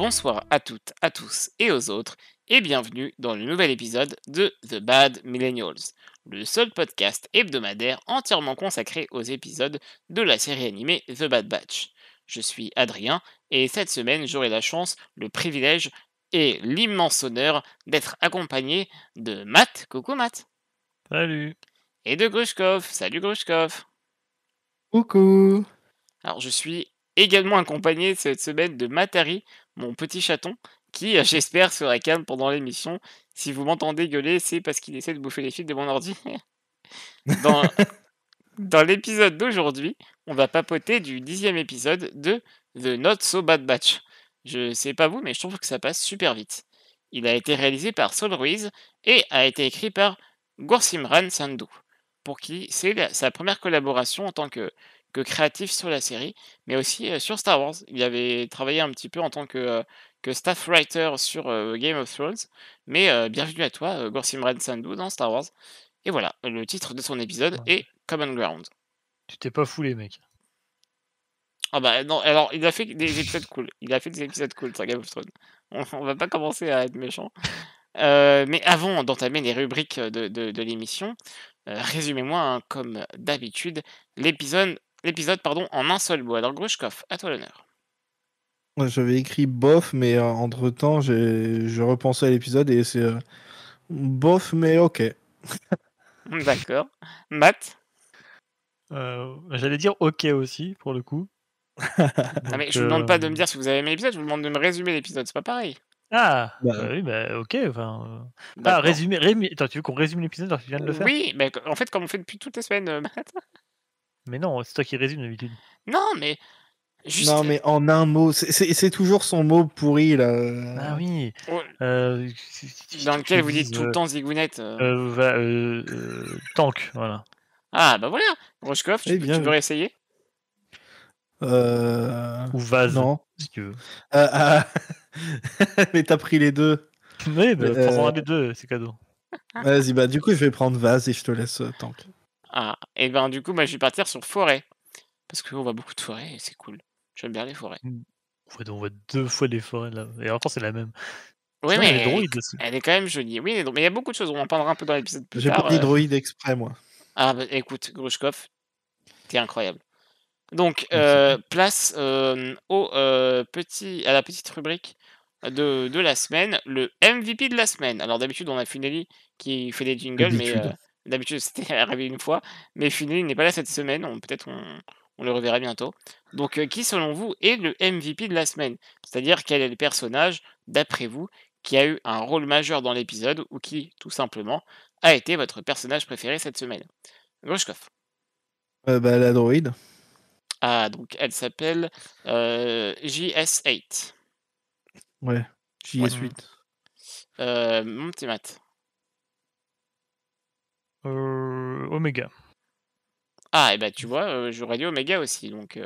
Bonsoir à toutes, à tous et aux autres, et bienvenue dans le nouvel épisode de The Bad Millennials, le seul podcast hebdomadaire entièrement consacré aux épisodes de la série animée The Bad Batch. Je suis Adrien, et cette semaine j'aurai la chance, le privilège et l'immense honneur d'être accompagné de Matt, coucou Matt, Salut. et de Grushkov, salut Grushkov. Coucou. Alors, je suis également accompagné cette semaine de Matari, mon petit chaton, qui, j'espère, sera calme pendant l'émission. Si vous m'entendez gueuler, c'est parce qu'il essaie de bouffer les fils de mon ordi. Dans, dans l'épisode d'aujourd'hui, on va papoter du 10e épisode de The Not So Bad Batch. Je sais pas vous, mais je trouve que ça passe super vite. Il a été réalisé par Saul Ruiz et a été écrit par Gorsimran Sandhu, pour qui c'est sa première collaboration en tant que créatif sur la série, mais aussi sur Star Wars. Il avait travaillé un petit peu en tant que staff writer sur Game of Thrones, mais bienvenue à toi, Gorsimran Sandhu, dans Star Wars. Et voilà, le titre de son épisode Ouais. est Common Ground. Tu t'es pas foulé, mec. Ah bah non, alors il a fait des épisodes cool. Il a fait des épisodes cool sur Game of Thrones. On va pas commencer à être méchant. Mais avant d'entamer les rubriques de l'émission, résumez-moi, hein, comme d'habitude, l'épisode en un seul mot. Alors Grushkov, à toi l'honneur. Moi, j'avais écrit bof, mais entre-temps, je repensais à l'épisode et c'est bof, mais ok. D'accord. Matt? J'allais dire ok aussi, pour le coup. Ah mais je vous demande pas de me dire si vous avez aimé l'épisode, je vous demande de me résumer l'épisode, c'est pas pareil. Ah Bah, oui, bah ok. Enfin, D'accord. résumer. Attends, tu veux qu'on résume l'épisode alors que tu viens de le faire? Oui, mais en fait, comme on fait depuis toutes les semaines, Matt. Mais non, c'est toi qui résume d'habitude. Non, mais juste. non, mais en un mot, c'est toujours son mot pourri là. Ah oui. Oh, Si dans tu lequel vous dises, dites tout le temps Zigounette. tank, voilà. Ah bah voilà, Grushkov, Eh tu bien, veux réessayer? Ou vase, non. si tu veux. Mais t'as pris les deux. Oui, bah, Mais, prends-en les deux, c'est cadeau. Vas-y, bah du coup, je vais prendre vase et je te laisse tank. Ah, et ben du coup, je vais partir sur forêt. Parce qu'on voit beaucoup de forêts et c'est cool. J'aime bien les forêts. On voit 2 fois les forêts là. Et encore, c'est la même. Oui, Sinon, il y a les mais droïdes aussi. elle est quand même jolie. Oui, mais il y a beaucoup de choses. On en parlera un peu dans l'épisode plus J'ai tard. pas dit droïde exprès, moi. Ah, bah écoute, Grushkov, t'es incroyable. Donc, place à la petite rubrique de la semaine, le MVP de la semaine. Alors d'habitude, on a Funeli qui fait des jingles, mais D'habitude. d'habitude c'était arrivé une fois. Mais Funeli n'est pas là cette semaine, peut-être on le reverra bientôt. Donc, qui selon vous est le MVP de la semaine? C'est-à-dire quel est le personnage, d'après vous, qui a eu un rôle majeur dans l'épisode ou qui, tout simplement, a été votre personnage préféré cette semaine? Grushkov. Bah la droïde. Ah, donc elle s'appelle JS8. Ouais. JS8. Mon petit Matt. Oméga. Ah, et bah tu vois, j'aurais dit Omega aussi, donc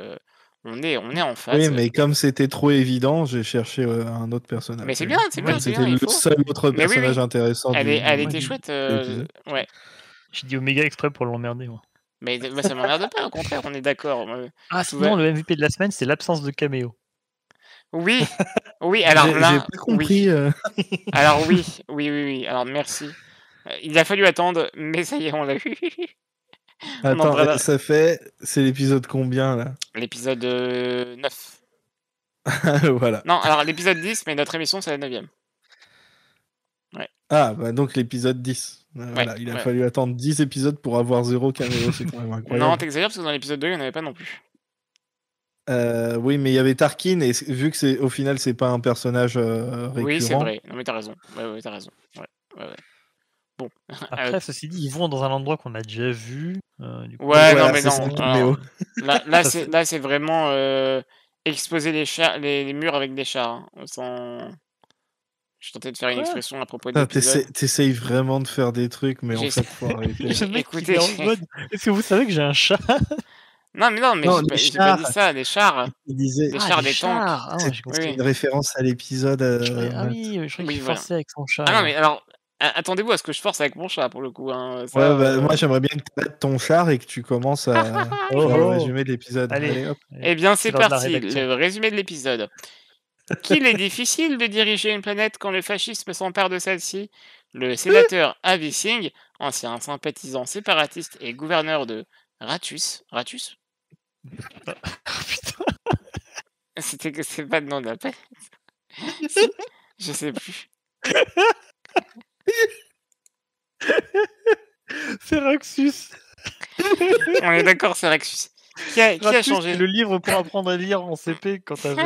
on est en phase. Oui, mais comme c'était trop évident, j'ai cherché un autre personnage. Mais c'est bien, Comme c'était il le faut. seul autre Mais oui, personnage oui. intéressant Elle du était chouette, l'épisode. ouais. J'ai dit Oméga exprès pour l'emmerder, moi. Mais ça m'emmerde pas, au contraire, on est d'accord. Ah, tout sinon, va- le MVP de la semaine, c'est l'absence de caméo. Oui, oui, alors J'ai là, pas compris. Alors oui, alors merci. Il a fallu attendre, mais ça y est, on l'a eu. Attends, c'est l'épisode combien là? L'épisode 9. Voilà. Non, alors l'épisode 10, mais notre émission, c'est la 9e. Ouais. Ah, bah donc l'épisode 10. Voilà, il a fallu attendre 10 épisodes pour avoir 0 caméo, c'est quand même incroyable. Non, t'exagères parce que dans l'épisode 2, il n'y en avait pas non plus. Oui, mais il y avait Tarkin, et vu que au final, c'est pas un personnage récurrent. Oui, c'est vrai. Non, mais t'as raison. Ouais, t'as raison. Ouais. Bon. Après, ceci dit, ils vont dans un endroit qu'on a déjà vu. Du coup, ouais, voilà, non, mais c'est non. ça, caméo. Là, c'est vraiment exposer les murs avec des chars. Hein, Je tentais de faire une expression à propos de l'épisode. T'essayes vraiment de faire des trucs, mais en fait, faut arrêter. Écoutez, est-ce que vous savez que j'ai un chat? Non, mais j'ai pas dit ça, des chars. Il disait... Des chars, des tanks. Ah, c'est une référence à l'épisode. je croyais qu'il forçait avec son chat. Ah non, mais alors, attendez-vous à ce que je force avec mon chat, pour le coup. Hein. Ça, ouais, bah, moi, j'aimerais bien que tu mettes ton char et que tu commences à faire le résumé de l'épisode. Allez, hop. Eh bien, c'est parti, le résumé de l'épisode. Qu'il est difficile de diriger une planète quand le fascisme s'empare de celle-ci. Le sénateur Avi Singh, ancien sympathisant séparatiste et gouverneur de Ratus? Putain. C'est pas le nom de la planète. Si? Je sais plus. C'est Raxus. On est d'accord, c'est Raxus. Qui a Ratus, c'est changé? le livre pour apprendre à lire en CP quand on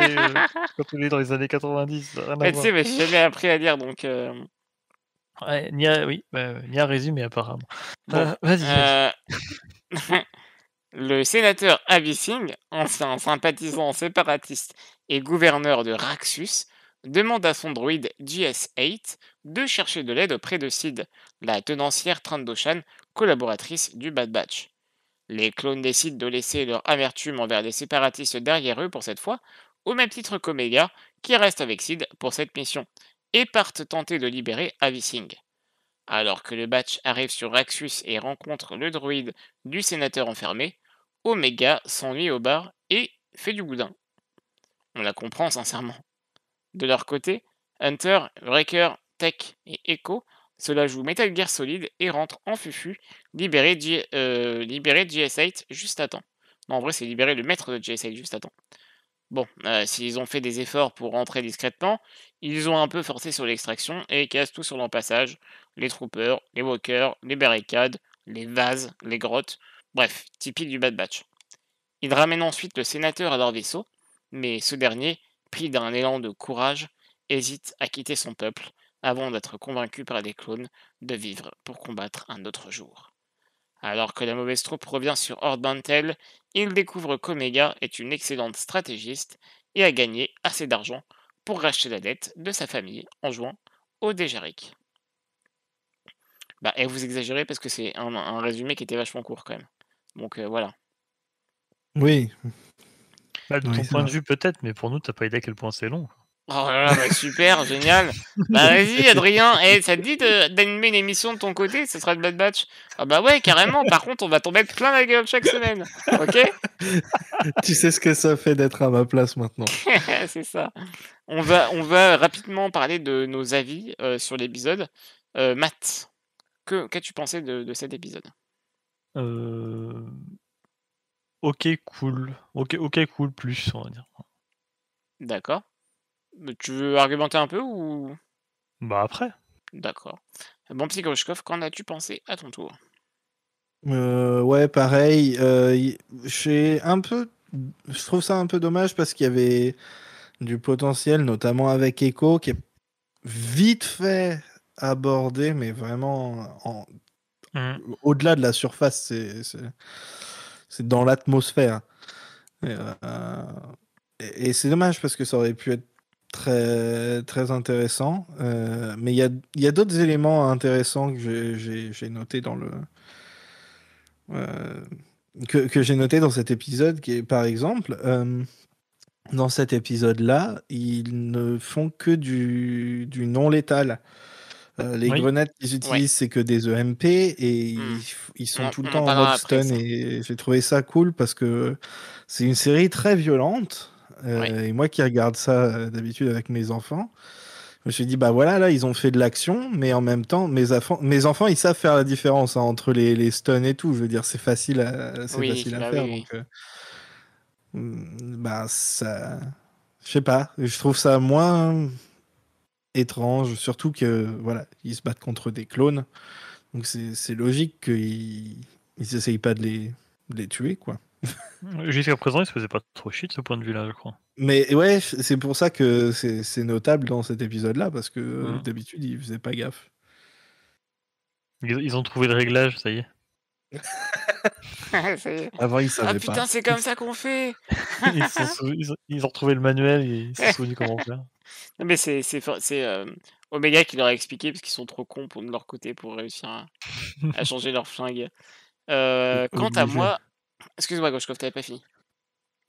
est dans les années 90. Rien à Bah, tu voir. sais, j'ai jamais appris à lire, donc Ouais, Nia, oui, Nia résumé apparemment. bon, Vas-y. le sénateur Avi Singh, ancien sympathisant séparatiste et gouverneur de Raxus, demande à son droïde GS-8 de chercher de l'aide auprès de Sid, la tenancière Trandoshan, collaboratrice du Bad Batch. Les clones décident de laisser leur amertume envers les séparatistes derrière eux pour cette fois, au même titre qu'Omega, qui reste avec Sid pour cette mission, et partent tenter de libérer Avi Singh. Alors que le Batch arrive sur Raxus et rencontre le droïde du sénateur enfermé, Omega s'ennuie au bar et fait du boudin. On la comprend sincèrement. De leur côté, Hunter, Wrecker, Tech et Echo se la jouent Metal Gear Solid et rentrent en fufu, libérer GS8 juste à temps. Non, en vrai, c'est libérer le maître de GS8 juste à temps. Bon, s'ils ont fait des efforts pour rentrer discrètement, ils ont un peu forcé sur l'extraction et cassent tout sur leur passage. Les troopers, les walkers, les barricades, les vases, les grottes, bref, typique du Bad Batch. Ils ramènent ensuite le sénateur à leur vaisseau, mais ce dernier, pris d'un élan de courage, hésite à quitter son peuple avant d'être convaincu par des clones de vivre pour combattre un autre jour. Alors que la mauvaise troupe revient sur Ord Mantell, il découvre qu'Omega est une excellente stratégiste et a gagné assez d'argent pour racheter la dette de sa famille en jouant au Déjaric. Bah, et vous exagérez parce que c'est un résumé qui était vachement court quand même. Donc voilà. Oui, De oui, ton c'est point de vrai. vue peut-être, mais pour nous, t'as pas idée à quel point c'est long. Oh là là, bah super, génial. Bah vas-y Adrien, ça te dit d'animer une émission de ton côté, ce sera le Bad Batch. Ah bah ouais, carrément, par contre on va t'en mettre plein la gueule chaque semaine. Ok? Tu sais ce que ça fait d'être à ma place maintenant. C'est ça. On va rapidement parler de nos avis sur l'épisode. Matt, qu'as-tu pensé de cet épisode? Ok, cool. Ok, cool, plus, on va dire. D'accord. Tu veux argumenter un peu ou... Bah après. D'accord. Bon petit Grushkov, qu'en as-tu pensé à ton tour? Ouais, pareil. Je trouve ça un peu dommage parce qu'il y avait du potentiel, notamment avec Echo, qui est vite fait abordé, mais vraiment au-delà de la surface, c'est dans l'atmosphère. Et, et c'est dommage parce que ça aurait pu être très, très intéressant. Mais il y a d'autres éléments intéressants que j'ai notés dans le. euh, que j'ai noté dans cet épisode, qui est par exemple, dans cet épisode-là, ils ne font que du non létal. Les Oui. grenades qu'ils Ouais. utilisent, c'est que des EMP et Hmm. ils On sont en, tout le on en temps en mode parlera après stun ça. et j'ai trouvé ça cool parce que c'est une série très violente. Ouais. Et moi qui regarde ça d'habitude avec mes enfants, je me suis dit, bah voilà, là ils ont fait de l'action, mais en même temps, mes enfants ils savent faire la différence hein, entre les stuns et tout. Je veux dire, c'est Oui, facile à bah oui, faire. oui. Donc, bah ça. Je sais pas, je trouve ça moins étrange, surtout que voilà, ils se battent contre des clones. Donc c'est logique qu'ils essayent pas de les tuer, quoi. Jusqu'à présent, il se faisait pas trop chier de ce point de vue-là, je crois. Mais ouais, c'est pour ça que c'est notable dans cet épisode-là, parce que Mm. d'habitude, ils faisaient pas gaffe. Ils ont trouvé le réglage, ça y est. Ça y est. Avant, ils Ah savaient pas. putain, c'est comme ça qu'on fait. Ils ont retrouvé le manuel et ils se sont souvenus comment faire. Non, mais c'est Omega qui leur a expliqué parce qu'ils sont trop cons de leur côté pour réussir à changer leur flingue. Quant à Obligé. moi, excuse-moi Grushkov, t'avais pas fini.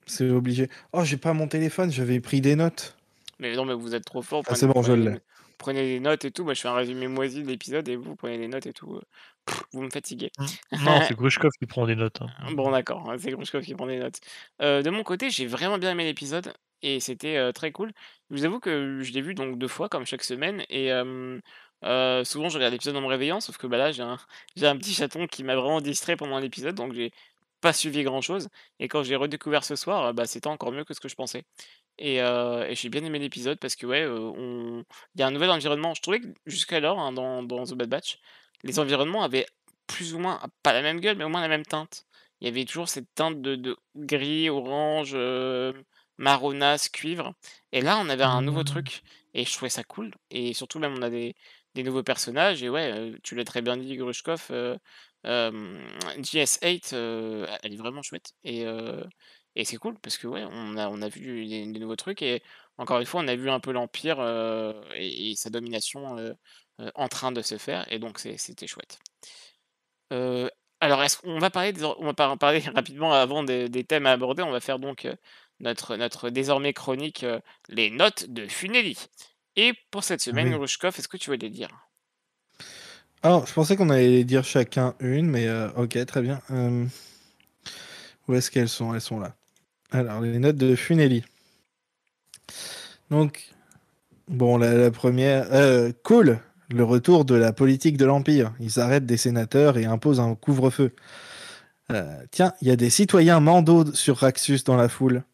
C'est obligé. Oh, j'ai pas mon téléphone, j'avais pris des notes. Mais non, mais vous êtes trop fort, Ah, c'est bon, je l'ai. prenez des notes et tout. Moi, je fais un résumé moisi de l'épisode et vous prenez des notes et tout. Vous me fatiguez. Non, c'est Grushkov qui prend des notes. Hein. Bon, d'accord, c'est Grushkov qui prend des notes. De mon côté, j'ai vraiment bien aimé l'épisode. et c'était très cool. Je vous avoue que je l'ai vu donc 2 fois comme chaque semaine et souvent je regarde l'épisode en me réveillant sauf que, bah, là j'ai un petit chaton qui m'a vraiment distrait pendant l'épisode donc j'ai pas suivi grand chose et quand j'ai redécouvert ce soir, bah, c'était encore mieux que ce que je pensais et j'ai bien aimé l'épisode parce que ouais, on il y a un nouvel environnement. Je trouvais que jusqu'alors, hein, dans The Bad Batch, les environnements avaient plus ou moins pas la même gueule, mais au moins la même teinte. Il y avait toujours cette teinte de gris, orange, marronasse, cuivre et là, on avait un nouveau Mmh. truc et je trouvais ça cool et surtout même on a des nouveaux personnages et ouais, tu l'as très bien dit Grushkov, GS8, elle est vraiment chouette et c'est cool parce que ouais, on a vu des nouveaux trucs et encore une fois, on a vu un peu l'Empire, et sa domination, en train de se faire et donc c'était chouette. Heu, alors est-ce qu'on va parler on va parler rapidement avant des thèmes à aborder, on va faire donc, notre désormais chronique, les notes de Funeli et pour cette semaine, Oui. Grushkov, est-ce que tu veux les dire? Alors, je pensais qu'on allait les dire chacun une, mais ok, très bien. Où est-ce qu'elles sont? Elles sont là. Alors, les notes de Funeli. Donc, bon, la première. Cool! Le retour de la politique de l'Empire. Ils arrêtent des sénateurs et imposent un couvre-feu. Tiens, il y a des citoyens mandos sur Raxus dans la foule.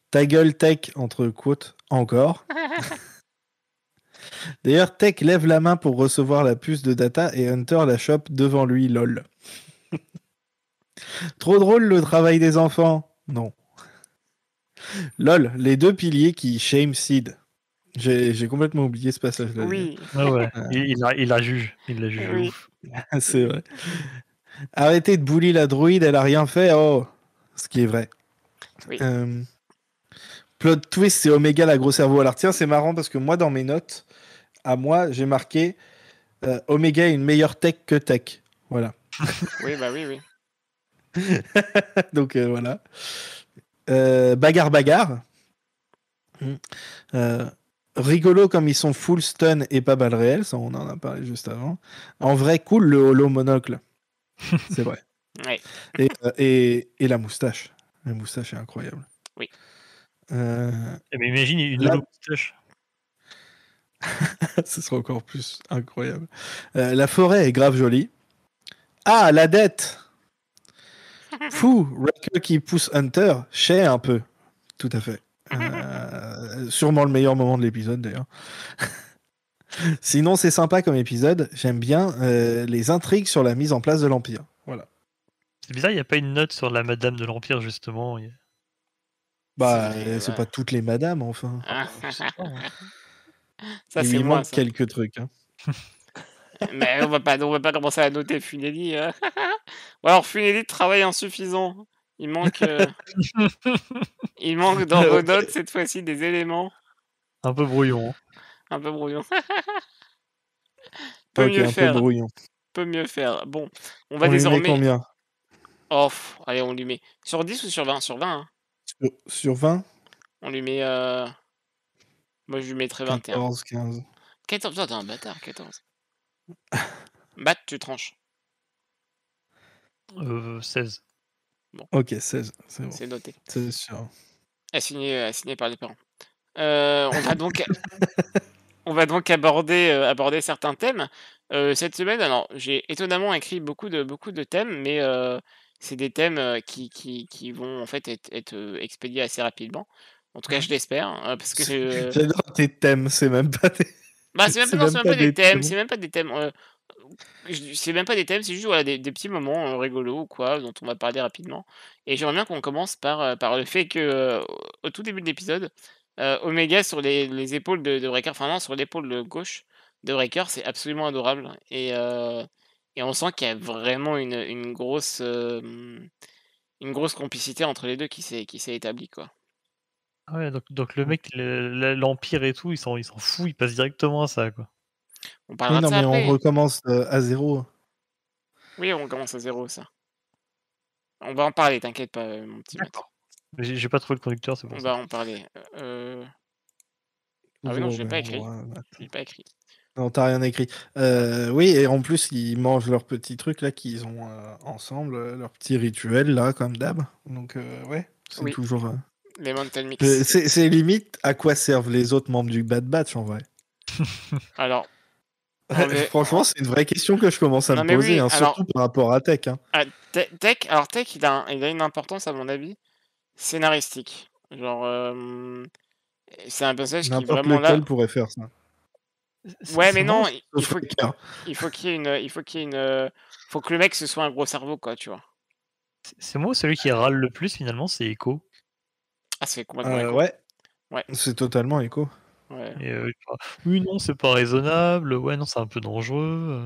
Ta gueule, Tech, entre quotes, encore. D'ailleurs, Tech lève la main pour recevoir la puce de data et Hunter la chope devant lui, lol. Trop drôle le travail des enfants. Non. Lol, les deux piliers qui shame Sid. J'ai complètement oublié ce passage-là. Oui, Ouais. Euh, Il la juge. Il la juge de oui. ouf. c'est vrai. Arrêtez de bully la druide, elle a rien fait. Oh, ce qui est vrai. Oui. Euh, Plot twist, c'est Omega la gros cerveau. Alors tiens, c'est marrant parce que moi, dans mes notes, à moi, j'ai marqué Omega est une meilleure tech que tech. Voilà. Oui, bah, oui, oui. Donc voilà. Bagarre, bagarre. Euh, rigolo comme ils sont full stun et pas balles réelles, ça on en a parlé juste avant. En vrai, cool le holo monocle, c'est vrai. Ouais, Et la moustache. La moustache est incroyable. oui. Eh mais imagine une Là, holo moustache. ce sera encore plus incroyable. La forêt est grave jolie. Ah, la dette! Fou, Wrecker qui pousse Hunter, chais un peu. Tout à fait. Sûrement le meilleur moment de l'épisode d'ailleurs. Sinon, c'est sympa comme épisode. J'aime bien les intrigues sur la mise en place de l'Empire. Voilà. C'est bizarre, il y a pas une note sur la madame de l'Empire justement. C'est Bah, vrai, c'est ouais. pas toutes les madames, enfin. Je sais pas moi. Ça, Il c'est lui moi, manque ça. quelques trucs. Hein. Mais on va pas commencer à noter Funeli, ou alors Funeli travail insuffisant. Il manque, heu, il manque dans vos Ok, notes cette fois-ci des éléments Un peu brouillon, hein. un peu brouillons. Peut ok, mieux un peu faire, brouillon. peut mieux faire. Bon, on va On lui met désormais combien? oh allez, on lui met sur 10 ou sur 20? Sur 20, hein. Sur 20? On lui met, moi je lui mettrais 21. 14, 15. 14, toi, tu un bâtard, 14. Bat, tu tranches. 16. Bon, Ok, 16, c'est bon. c'est noté. C'est sûr. Assigné par les parents. On va donc aborder certains thèmes. Cette semaine, alors j'ai étonnamment écrit beaucoup de thèmes, mais c'est des thèmes, qui vont en fait être expédiés assez rapidement. En tout cas, je l'espère, parce que, J'adore tes thèmes, c'est même pas des, bah, c'est même pas c'est non, c'est même même pas pas des des thèmes, thèmes. c'est même pas des thèmes, c'est juste, voilà, des petits moments, rigolos ou quoi, dont on va parler rapidement et j'aimerais bien qu'on commence par le fait que, au tout début de l'épisode, Omega sur les épaules de Wrecker, enfin non, sur l'épaule, gauche de Wrecker, c'est absolument adorable et on sent qu'il y a vraiment une grosse complicité entre les 2 qui s'est établie, quoi. Ah ouais, donc le mec, l'Empire et tout, il s'en fout, il passe directement à ça, quoi. On Oui, parlera de non, ça mais on après. recommence à zéro. Oui, on commence à zéro ça. On va en parler, t'inquiète pas, mon petit Matt. D'accord. Mais j'ai pas trouvé le conducteur, c'est On pour ça. va en parler, ah oui, non, Toujours je au l'ai pas même écrit. endroit. Je l'ai pas écrit. Non, t'as rien écrit. Oui, et en plus, ils mangent leur petit truc là qu'ils ont ensemble, leur petit rituel là, comme d'hab. Donc, ouais, c'est Oui, toujours. Les Mountain Mix. C'est limite à quoi servent les autres membres du Bad Batch en vrai. Alors, Franchement, c'est une vraie question que je commence à Non, me mais poser, oui, hein, alors- surtout par rapport à Tech. Hein. Tech, il a une importance, à mon avis, scénaristique. Genre, c'est un personnage qui est N'importe vraiment là. lequel pourrait faire ça. Ouais, mais non, il Sauf faut Riker. faut que le mec, ce soit un gros cerveau, quoi, tu vois. C'est moi celui qui râle le plus finalement, c'est Echo. Ah, c'est complètement écho. Ouais. Ouais. C'est totalement écho. Ouais. Et, oui, non, c'est pas raisonnable. Ouais, non, c'est un peu dangereux.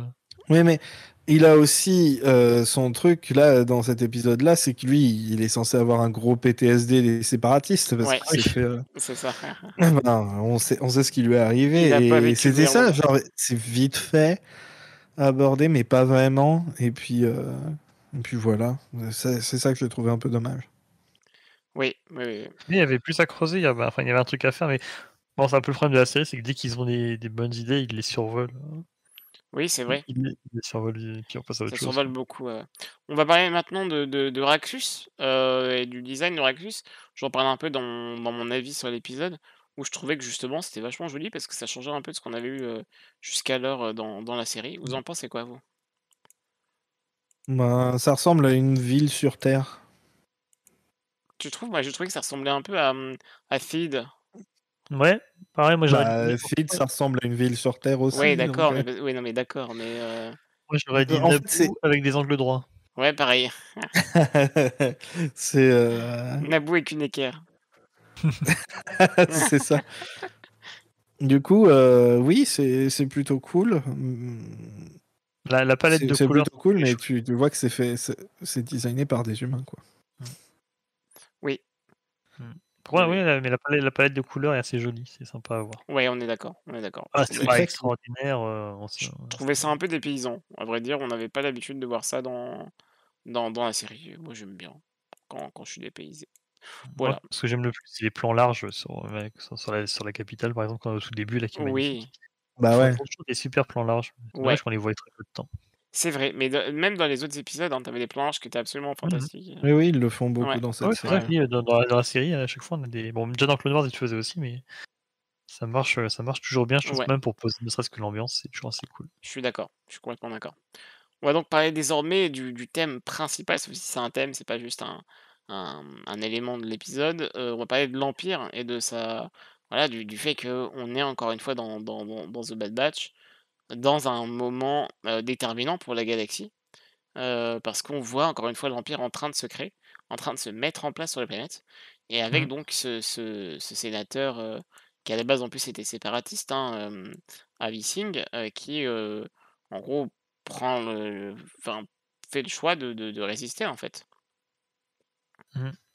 Oui, mais il a aussi son truc là dans cet épisode-là, c'est que lui, il est censé avoir un gros PTSD des séparatistes parce Ouais. qu'il s'est fait. C'est ça. Ben, on sait ce qui lui est arrivé Il a pas et vécu c'était le ça, héros. genre c'est vite fait abordé, mais pas vraiment. Et puis voilà, c'est ça que je trouvais un peu dommage. Oui. Mais il y avait plus à creuser. Il y avait un truc à faire, mais bon, c'est un peu le problème de la série, c'est que dès qu'ils ont des bonnes idées, ils les survolent. Oui, c'est vrai. Ils les survolent, puis on passe à autre Ça chose. s'envole beaucoup. On va parler maintenant de Raxus et du design de Raxus. J'en parle un peu dans mon avis sur l'épisode, où je trouvais que justement c'était vachement joli parce que ça changeait un peu de ce qu'on avait eu jusqu'alors dans la série. Vous en pensez quoi, vous? Ben, ça ressemble à une ville sur Terre. Tu trouves? Moi, je trouvais que ça ressemblait un peu à Feed. Ouais, pareil, moi j'aurais dit, Feed, ça ressemble à une ville sur Terre aussi. Ouais, donc, d'accord, mais oui, non, mais d'accord, mais moi j'aurais dit en fait, Naboo avec des angles droits. ouais, pareil. c'est Naboo et Kuneker. c'est ça. Du coup, oui, c'est plutôt cool. La palette de C'est couleurs. plutôt cool, mais tu vois que c'est designé par des humains, quoi. Oui. Ouais, oui, mais la palette de couleurs est assez jolie, c'est sympa à voir. Ouais, on est d'accord. Ah, c'est c'est très pas cool. extraordinaire. Je trouvais ça un peu dépaysant. À vrai dire, on n'avait pas l'habitude de voir ça dans la série. Moi, j'aime bien quand je suis dépaysé. Moi, Voilà. ce que j'aime le plus, c'est les plans larges sur la capitale, par exemple, au tout début, là, qui est magnifique. Oui, Bah Ils font ouais. toujours des super plans larges. C'est ouais, dommage qu'on les voit très peu de temps. c'est vrai. Mais même dans les autres épisodes, tu avais des planches qui étaient absolument fantastiques. Oui, oui, ils le font beaucoup Ouais. dans cette Ouais, c'est ça, série. je dis, dans la série, à chaque fois, on a des. Bon, déjà dans Clone Wars, ils le faisaient aussi, mais ça marche toujours bien, je trouve, Ouais, même pour poser ne serait-ce que l'ambiance, c'est toujours assez cool. je suis d'accord. Je suis complètement d'accord. On va donc parler désormais du thème principal. Sauf si c'est un thème, c'est pas juste un élément de l'épisode. On va parler de l'Empire et de voilà, du fait qu'on est encore une fois dans The Bad Batch, dans un moment déterminant pour la galaxie. Parce qu'on voit encore une fois l'Empire en train de se créer, en train de se mettre en place sur la planète, et avec donc ce sénateur qui à la base en plus était séparatiste, hein, Avi Singh, qui en gros enfin, fait le choix de résister en fait.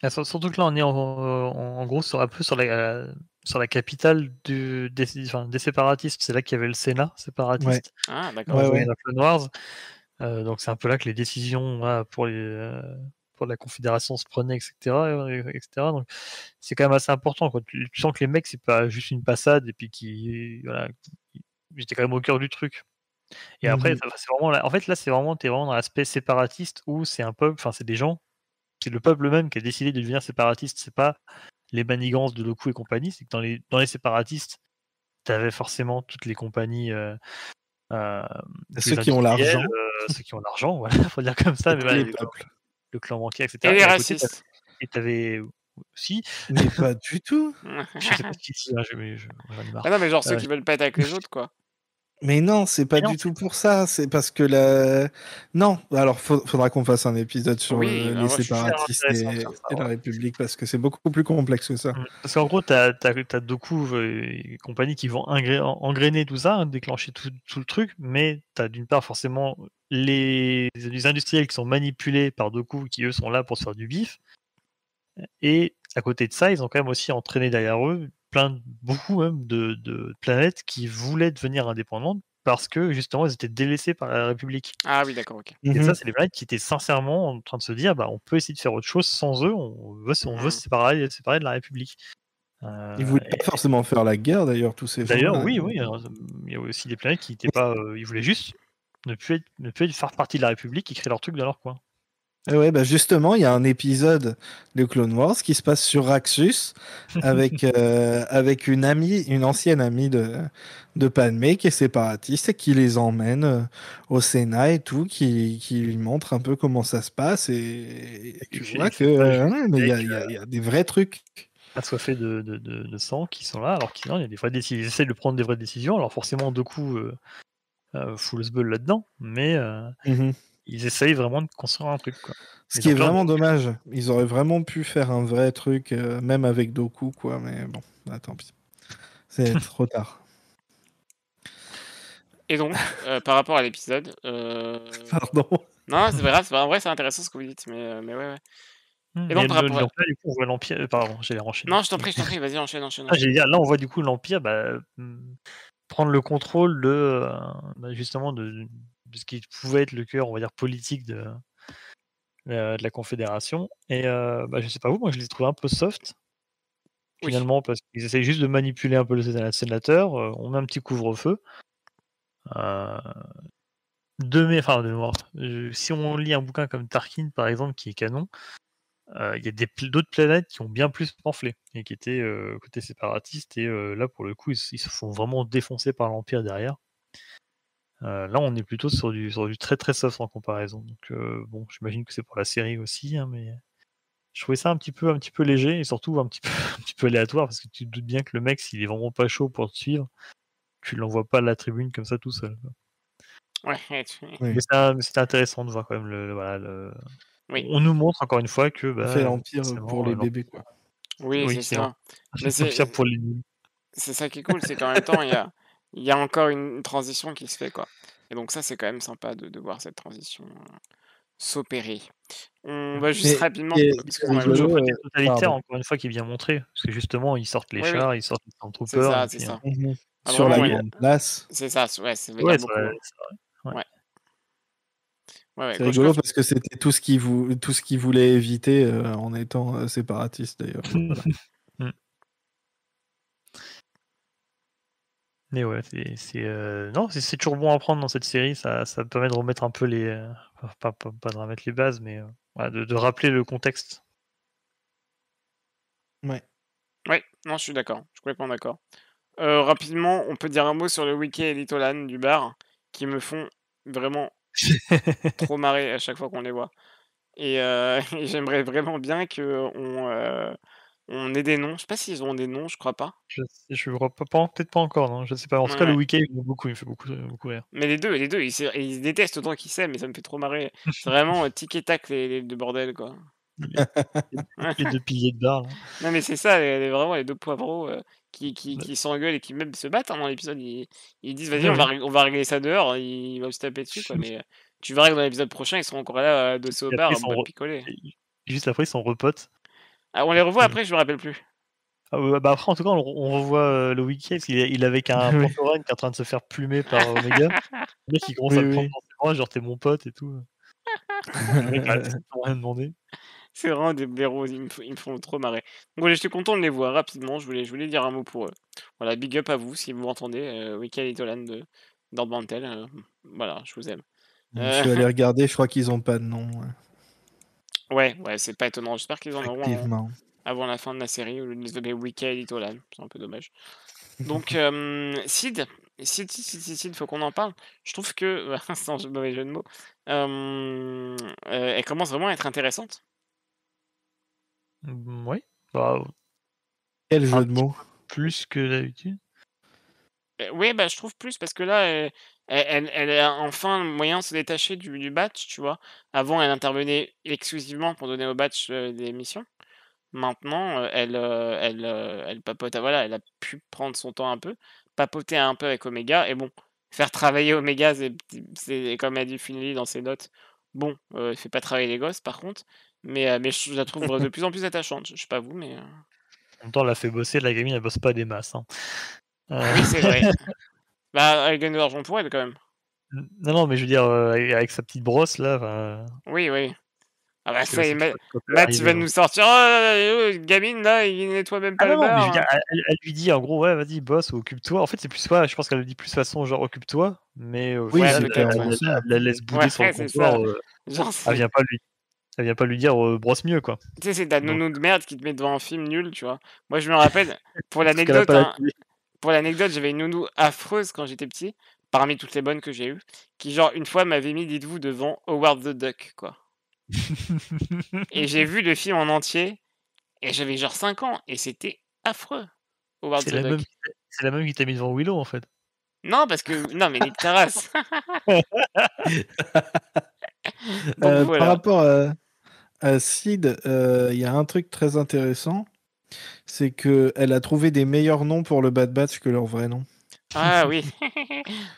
Ah, surtout que là, on est en gros un peu sur la capitale des séparatistes. C'est là qu'il y avait le Sénat séparatiste. Ah Dans d'accord. Ouais. la Clone Wars. Donc c'est un peu là que les décisions pour la Confédération se prenaient, etc. Donc c'est quand même assez important, quoi. Tu sens que les mecs, c'est pas juste une passade et puis voilà, ils étaient quand même au cœur du truc. Et après, Mhm. c'est vraiment là, en fait, là, t'es vraiment dans l'aspect séparatiste où c'est un peuple, enfin, c'est des gens, c'est le peuple même qui a décidé de devenir séparatiste. C'est pas les manigances de Loku et compagnie, c'est que dans les séparatistes, t'avais forcément toutes les compagnies, tous Ceux les qui ont l'argent. industriels, ceux qui ont l'argent, voilà, faut dire comme ça, Et mais tous voilà, les peuples. le clan bancaire, Et etc. les Et à côté, racistes. t'avais aussi, Mais pas du tout. je sais pas ce qui dit, hein, j'en ai marre. Ah non, mais genre ceux Euh, qui veulent pas être avec les autres, quoi. Mais non, c'est pas non, du tout pour ça. C'est parce que non. Alors, faudra qu'on fasse un épisode sur Oui, bah les moi je suis chaud. super séparatistes intéressant de faire ça, et la ouais. République parce que c'est beaucoup plus complexe que ça. Parce qu'en gros, t'as Doku et compagnie qui vont engrainer tout ça, hein, déclencher tout le truc, mais t'as d'une part forcément les industriels qui sont manipulés par Doku, qui eux sont là pour se faire du bif, et à côté de ça, ils ont quand même aussi entraîné derrière eux beaucoup même de planètes qui voulaient devenir indépendantes parce que justement ils étaient délaissés par la République. Ah oui, d'accord, ok. Et Mhm. ça, c'est les planètes qui étaient sincèrement en train de se dire, bah, on peut essayer de faire autre chose sans eux, on veut se séparer de la République. Ils voulaient pas forcément faire la guerre d'ailleurs, tous ces D'ailleurs, gens-là. oui, il y a aussi des planètes qui n'étaient pas, ils voulaient juste ne plus faire partie de la République, qui créent leur truc dans leur coin. Ouais, bah justement, il y a un épisode de Clone Wars qui se passe sur Raxus avec une ancienne amie de Padmé qui est séparatiste et qui les emmène au Sénat et tout, qui lui montre un peu comment ça se passe et tu vois que ouais, mais il y a des vrais trucs. Assoiffés de sang qui sont là, alors qu'il y a des vraies décisions. Ils essaient de prendre des vraies décisions, alors forcément, Dooku fout le sbeul là-dedans, mais ils essayent vraiment de construire un truc, quoi. Ce Et qui est donc là, vraiment dommage. Ils auraient vraiment pu faire un vrai truc, même avec Doku, quoi. Mais bon, bah, tant pis. C'est trop tard. Et donc, par rapport à l'épisode... Pardon. Non, c'est vrai, en vrai, c'est intéressant ce que vous dites, mais ouais, ouais. Et donc, mais par rapport à... donc là, du coup, on voit l'Empire. Pardon, j'allais enchaîner. Non, je t'en prie, vas-y, enchaîne. J'allais dire, là, on voit du coup l'Empire prendre le contrôle justement de ce qui pouvait être le cœur, on va dire, politique de la Confédération. Et je sais pas vous, moi je les trouve un peu soft, Oui. finalement, parce qu'ils essayent juste de manipuler un peu le sénateur. On met un petit couvre-feu. De mémoire. Si on lit un bouquin comme Tarkin, par exemple, qui est canon, il y a d'autres planètes qui ont bien plus pamphlet et qui étaient côté séparatiste. Et là, pour le coup, ils se font vraiment défoncer par l'Empire derrière. Là, on est plutôt sur du très très soft en comparaison. Donc, bon, j'imagine que c'est pour la série aussi, hein, mais je trouvais ça un petit peu léger et surtout un petit peu aléatoire parce que tu te doutes bien que le mec, s'il est vraiment pas chaud pour te suivre, tu l'envoies pas à la tribune comme ça tout seul, quoi. Ouais, Oui. Mais c'était intéressant de voir quand même oui. On nous montre encore une fois que On fait l'Empire forcément, pour les bébés, quoi. Oui, c'est ça. Mais l'Empire pour les nuls. c'est ça qui est cool, c'est qu'en même temps, il y a encore une transition qui se fait, quoi. Et donc ça, c'est quand même sympa de voir cette transition s'opérer. On va juste Mais rapidement, parce c'est qu'on a Surtout le rigolo, côté totalitaire, pardon. encore une fois, qui est bien montré. Parce que justement, ils sortent les Oui, oui, chars, ils sortent les c'est Stormtroopers, ça, et c'est puis ça. Ah, Sur vraiment, la ouais, grande place. c'est ça, ouais, ça veut dire ouais, beaucoup, hein. c'est vrai. Ouais. Ouais, C'est quand rigolo parce que c'était tout ce qu'ils voulaient éviter en étant séparatiste, d'ailleurs. Voilà. Mais ouais, non, c'est toujours bon à prendre dans cette série. Ça permet de remettre un peu les, pas de remettre les bases, mais voilà, de rappeler le contexte. Ouais. Ouais, non, je suis d'accord, je suis complètement d'accord. Rapidement, on peut dire un mot sur le Wiki et Litolan du bar, qui me font vraiment trop marrer à chaque fois qu'on les voit. Et et j'aimerais vraiment bien qu'on ait des noms. Je sais pas s'ils ont des noms, je crois pas. Je vois pas, peut-être pas encore, non, je sais pas. En tout cas, le Ouais. week-end, il me fait beaucoup rire. Mais les 2, ils se détestent autant qu'ils s'aiment, mais ça me fait trop marrer. C'est vraiment, tic et tac les 2 bordels, quoi. Les 2 piliers de bar, là. Non, mais c'est ça, vraiment les 2 poivreaux, Ouais. qui s'engueulent et qui même se battent, hein, dans l'épisode. Ils disent: «Vas-y, Oui, oui. on va régler ça dehors». Ils vont se taper dessus, quoi, mais tu verras que dans l'épisode prochain, ils seront encore là, adossés au Et après, bar, ils en sont train de re picoler. et juste après, ils sont repotes. Ah, on les revoit après? Je me rappelle plus. Ah ouais, bah, après, en tout cas, on revoit, le week-end, parce qu'il est avec un Oui. Pantoran qui est en train de se faire plumer par Omega. Le mec, il commence à Oui, le prendre oui. dans ses bras, genre: «Tu es mon pote» et tout. Le mec a strictement rien demandé. C'est vraiment des blaireaux, ils me font trop marrer. Donc voilà, j'étais content de les voir rapidement, je voulais dire un mot pour eux. Voilà, big up à vous si vous m'entendez, Wickel et Tolan de d'Ord Mantel, voilà, je vous aime. Je suis allé regarder, je crois qu'ils ont pas de nom. Ouais, c'est pas étonnant, j'espère qu'ils en auront Effectivement. avant la fin de la série, au lieu de les appeler Wickel et Tolan, c'est un peu dommage. Donc Sid, faut qu'on en parle. Je trouve que, sans mauvais jeu de mots, elle commence vraiment à être intéressante. Ouais, bah, Quel un jeu de petit mots. peu plus que d'habitude. Oui, bah, je trouve plus parce que là, elle a enfin le moyen de se détacher du batch, tu vois? Avant, elle intervenait exclusivement pour donner au batch, des missions. Maintenant, elle papote, voilà, elle a pu prendre son temps un peu, papoter un peu avec Omega et bon, faire travailler Omega, c'est comme a dit Finley dans ses notes, bon, il fait pas travailler les gosses par contre, mais je la trouve de plus en plus attachante. Je sais pas vous, mais En même temps, elle l'a fait bosser, la gamine, elle bosse pas des masses, hein. oui, c'est vrai. Bah, elle gagne de l'argent pour elle quand même. Non, non, mais je veux dire, avec sa petite brosse là, enfin, Oui. Ah bah je ça y est, sais pas quand elle est Matt, il va arrivée, hein. nous sortir: «Oh, gamine là, il nettoie même Ah pas le non, non, mais je veux bar, dire, hein». elle lui dit en gros: «Ouais, vas-y, bosse ou occupe-toi». En fait, c'est plus ouais, je pense qu'elle le dit plus façon genre: «Occupe-toi», mais au Oui, ouais, final, c'est peut-être, clairement ça. elle la laisse bouder sur le ouais, c'est ça. comptoir, Genre elle c'est vient pas lui. Ça vient pas lui dire brosse mieux, quoi. Tu sais, c'est ta Donc, nounou de merde qui te met devant un film nul, tu vois. Moi, je me rappelle, pour parce qu'elle a l'anecdote, pas la hein, télé. pour l'anecdote, j'avais une nounou affreuse quand j'étais petit, parmi toutes les bonnes que j'ai eues, qui, genre, une fois m'avait mis, dites-vous, devant Howard the Duck, quoi. Et j'ai vu le film en entier, et j'avais genre 5 ans, et c'était affreux, Howard C'est the la même, Duck. c'est la même qui t'a mis devant Willow, en fait. Non, parce que, non, mais nique ta race. Donc Par voilà. rapport à Sid, il y a un truc très intéressant, c'est qu'elle a trouvé des meilleurs noms pour le Bad Batch que leur vrai nom. Ah oui.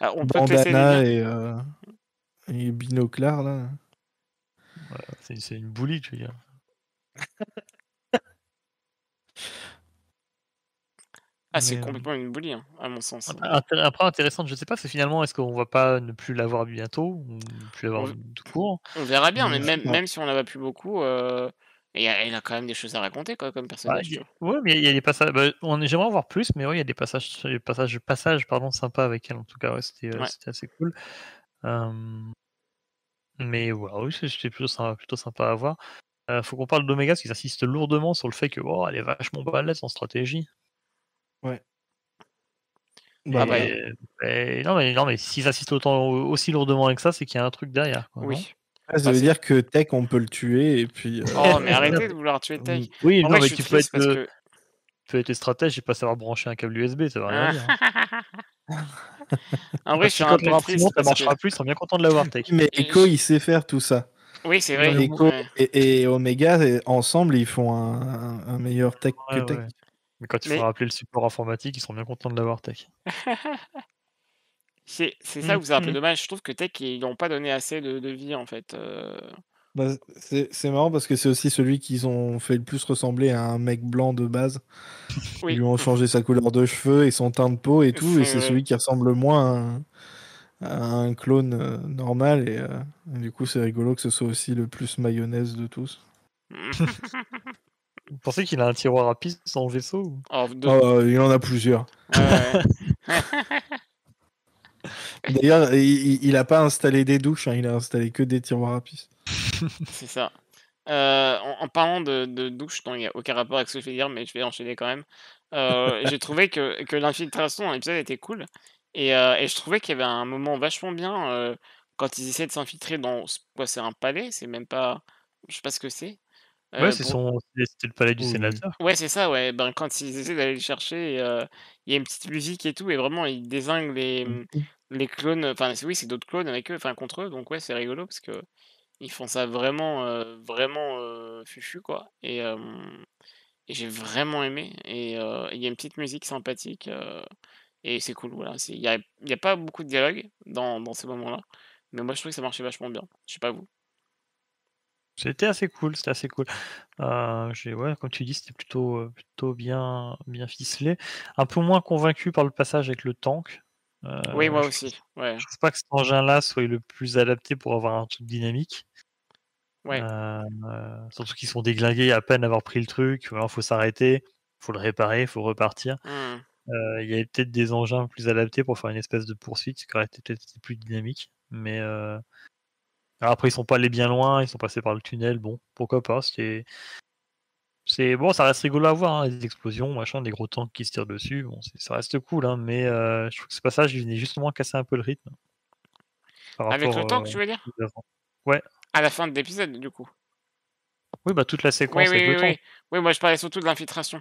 Ah, on peut te laisser les Bandana miens. et Binoclard, là. Voilà, c'est une bully, tu veux dire. Ah, c'est Mais, complètement une bully, hein, à mon sens. après, intéressante, je sais pas, c'est finalement, est-ce qu'on va pas ne plus l'avoir bientôt, ou ne plus l'avoir On, tout court. on verra bien, mais Je sais pas. même si on la voit plus beaucoup, elle a quand même des choses à raconter, quoi, comme Bah, personnage, tu vois. ouais, mais il y a des passages. Bah, j'aimerais en voir plus, mais ouais, il y a des passages pardon, sympas avec elle. En tout cas, ouais, Ouais. c'était assez cool. Euh, mais voilà, oui, c'était plutôt sympa à voir. Faut qu'on parle d'Omega, parce qu'ils insistent lourdement sur le fait que elle est vachement balèze en stratégie. Ouais. Ah Bah bah, voilà. Non, mais s'ils insistent aussi lourdement avec ça, c'est qu'il y a un truc derrière, quoi, non? oui. Ah, ça Bah, veut c'est... dire que Tech, on peut le tuer, et puis... Oh, mais arrêtez de vouloir tuer Tech. Oui, En non, vrai, je mais suis triste parce que... tu peux être stratège et pas savoir brancher un câble USB, ça veut rien dire. En vrai, je suis Si un quand ton peu triste imprimante, ça parce que... marchera plus, ils sont bien contents de l'avoir, Tech. Mais et Echo, je- il sait faire tout ça. Oui, c'est Non, vrai. mais Echo Ouais. et Omega, ensemble, ils font un meilleur Tech que ouais, Tech. ouais. Mais quand il Mais faudra appeler le support informatique, ils seront bien contents de l'avoir, Tech. c'est ça Mmh où c'est un peu mh. dommage. Je trouve que Tech, ils n'ont pas donné assez de vie, en fait. Bah, c'est marrant parce que c'est aussi celui qu'ils ont fait le plus ressembler à un mec blanc de base. Ils Oui, lui ont changé sa couleur de cheveux et son teint de peau et tout, et c'est c'est vrai. celui qui ressemble le moins à un clone normal. Et du coup, c'est rigolo que ce soit aussi le plus mayonnaise de tous. Vous pensez qu'il a un tiroir à pisse dans le vaisseau ou? Oh, de... Oh, il en a plusieurs. Ouais, ouais. D'ailleurs, il a pas installé des douches, hein, il a installé que des tiroirs à pisse. C'est ça. En parlant de douche, non, il y a aucun rapport avec ce que je vais dire, mais je vais enchaîner quand même. J'ai trouvé que l'infiltration dans l'épisode était cool et je trouvais qu'il y avait un moment vachement bien, quand ils essaient de s'infiltrer dans c'est un palais? C'est même pas je sais pas ce que c'est, Ouais, pour c'était le palais du Oui, oui. sénateur. ouais, c'est ça, ouais, ben, quand ils essaient d'aller le chercher et il y a une petite musique et tout et vraiment ils dézinguent les clones, enfin, oui, c'est d'autres clones avec eux, enfin, contre eux, donc ouais, c'est rigolo parce que ils font ça vraiment, vraiment, fufu quoi et j'ai vraiment aimé et il y a une petite musique sympathique, et c'est cool, voilà. Il y a pas beaucoup de dialogue dans ces moments-là, mais moi je trouve que ça marchait vachement bien. Je sais pas vous? C'était assez cool, c'était assez cool. Ouais, comme tu dis, c'était plutôt bien ficelé. Un peu moins convaincu par le passage avec le tank. Oui, moi Je aussi, pense ouais, je pense pas que cet engin-là soit le plus adapté pour avoir un truc dynamique. ouais. Surtout qu'ils sont déglingués à peine avoir pris le truc. Alors faut s'arrêter, faut le réparer, faut repartir. Mmh. Il y avait peut-être des engins plus adaptés pour faire une espèce de poursuite, ce qui aurait été peut-être plus dynamique. Mais alors après, ils sont pas allés bien loin, ils sont passés par le tunnel. Bon, pourquoi pas. C'est bon, ça reste rigolo à voir, hein, les explosions, machin, des gros tanks qui se tirent dessus. Bon, ça reste cool, hein, mais je trouve que ce passage, il venait justement casser un peu le rythme par Avec le rapport tank, tu veux dire? d'avant. Ouais, À la fin de l'épisode, du coup? oui, bah toute la Oui, séquence oui, avec le oui, tank. oui. Oui, moi je parlais surtout de l'infiltration.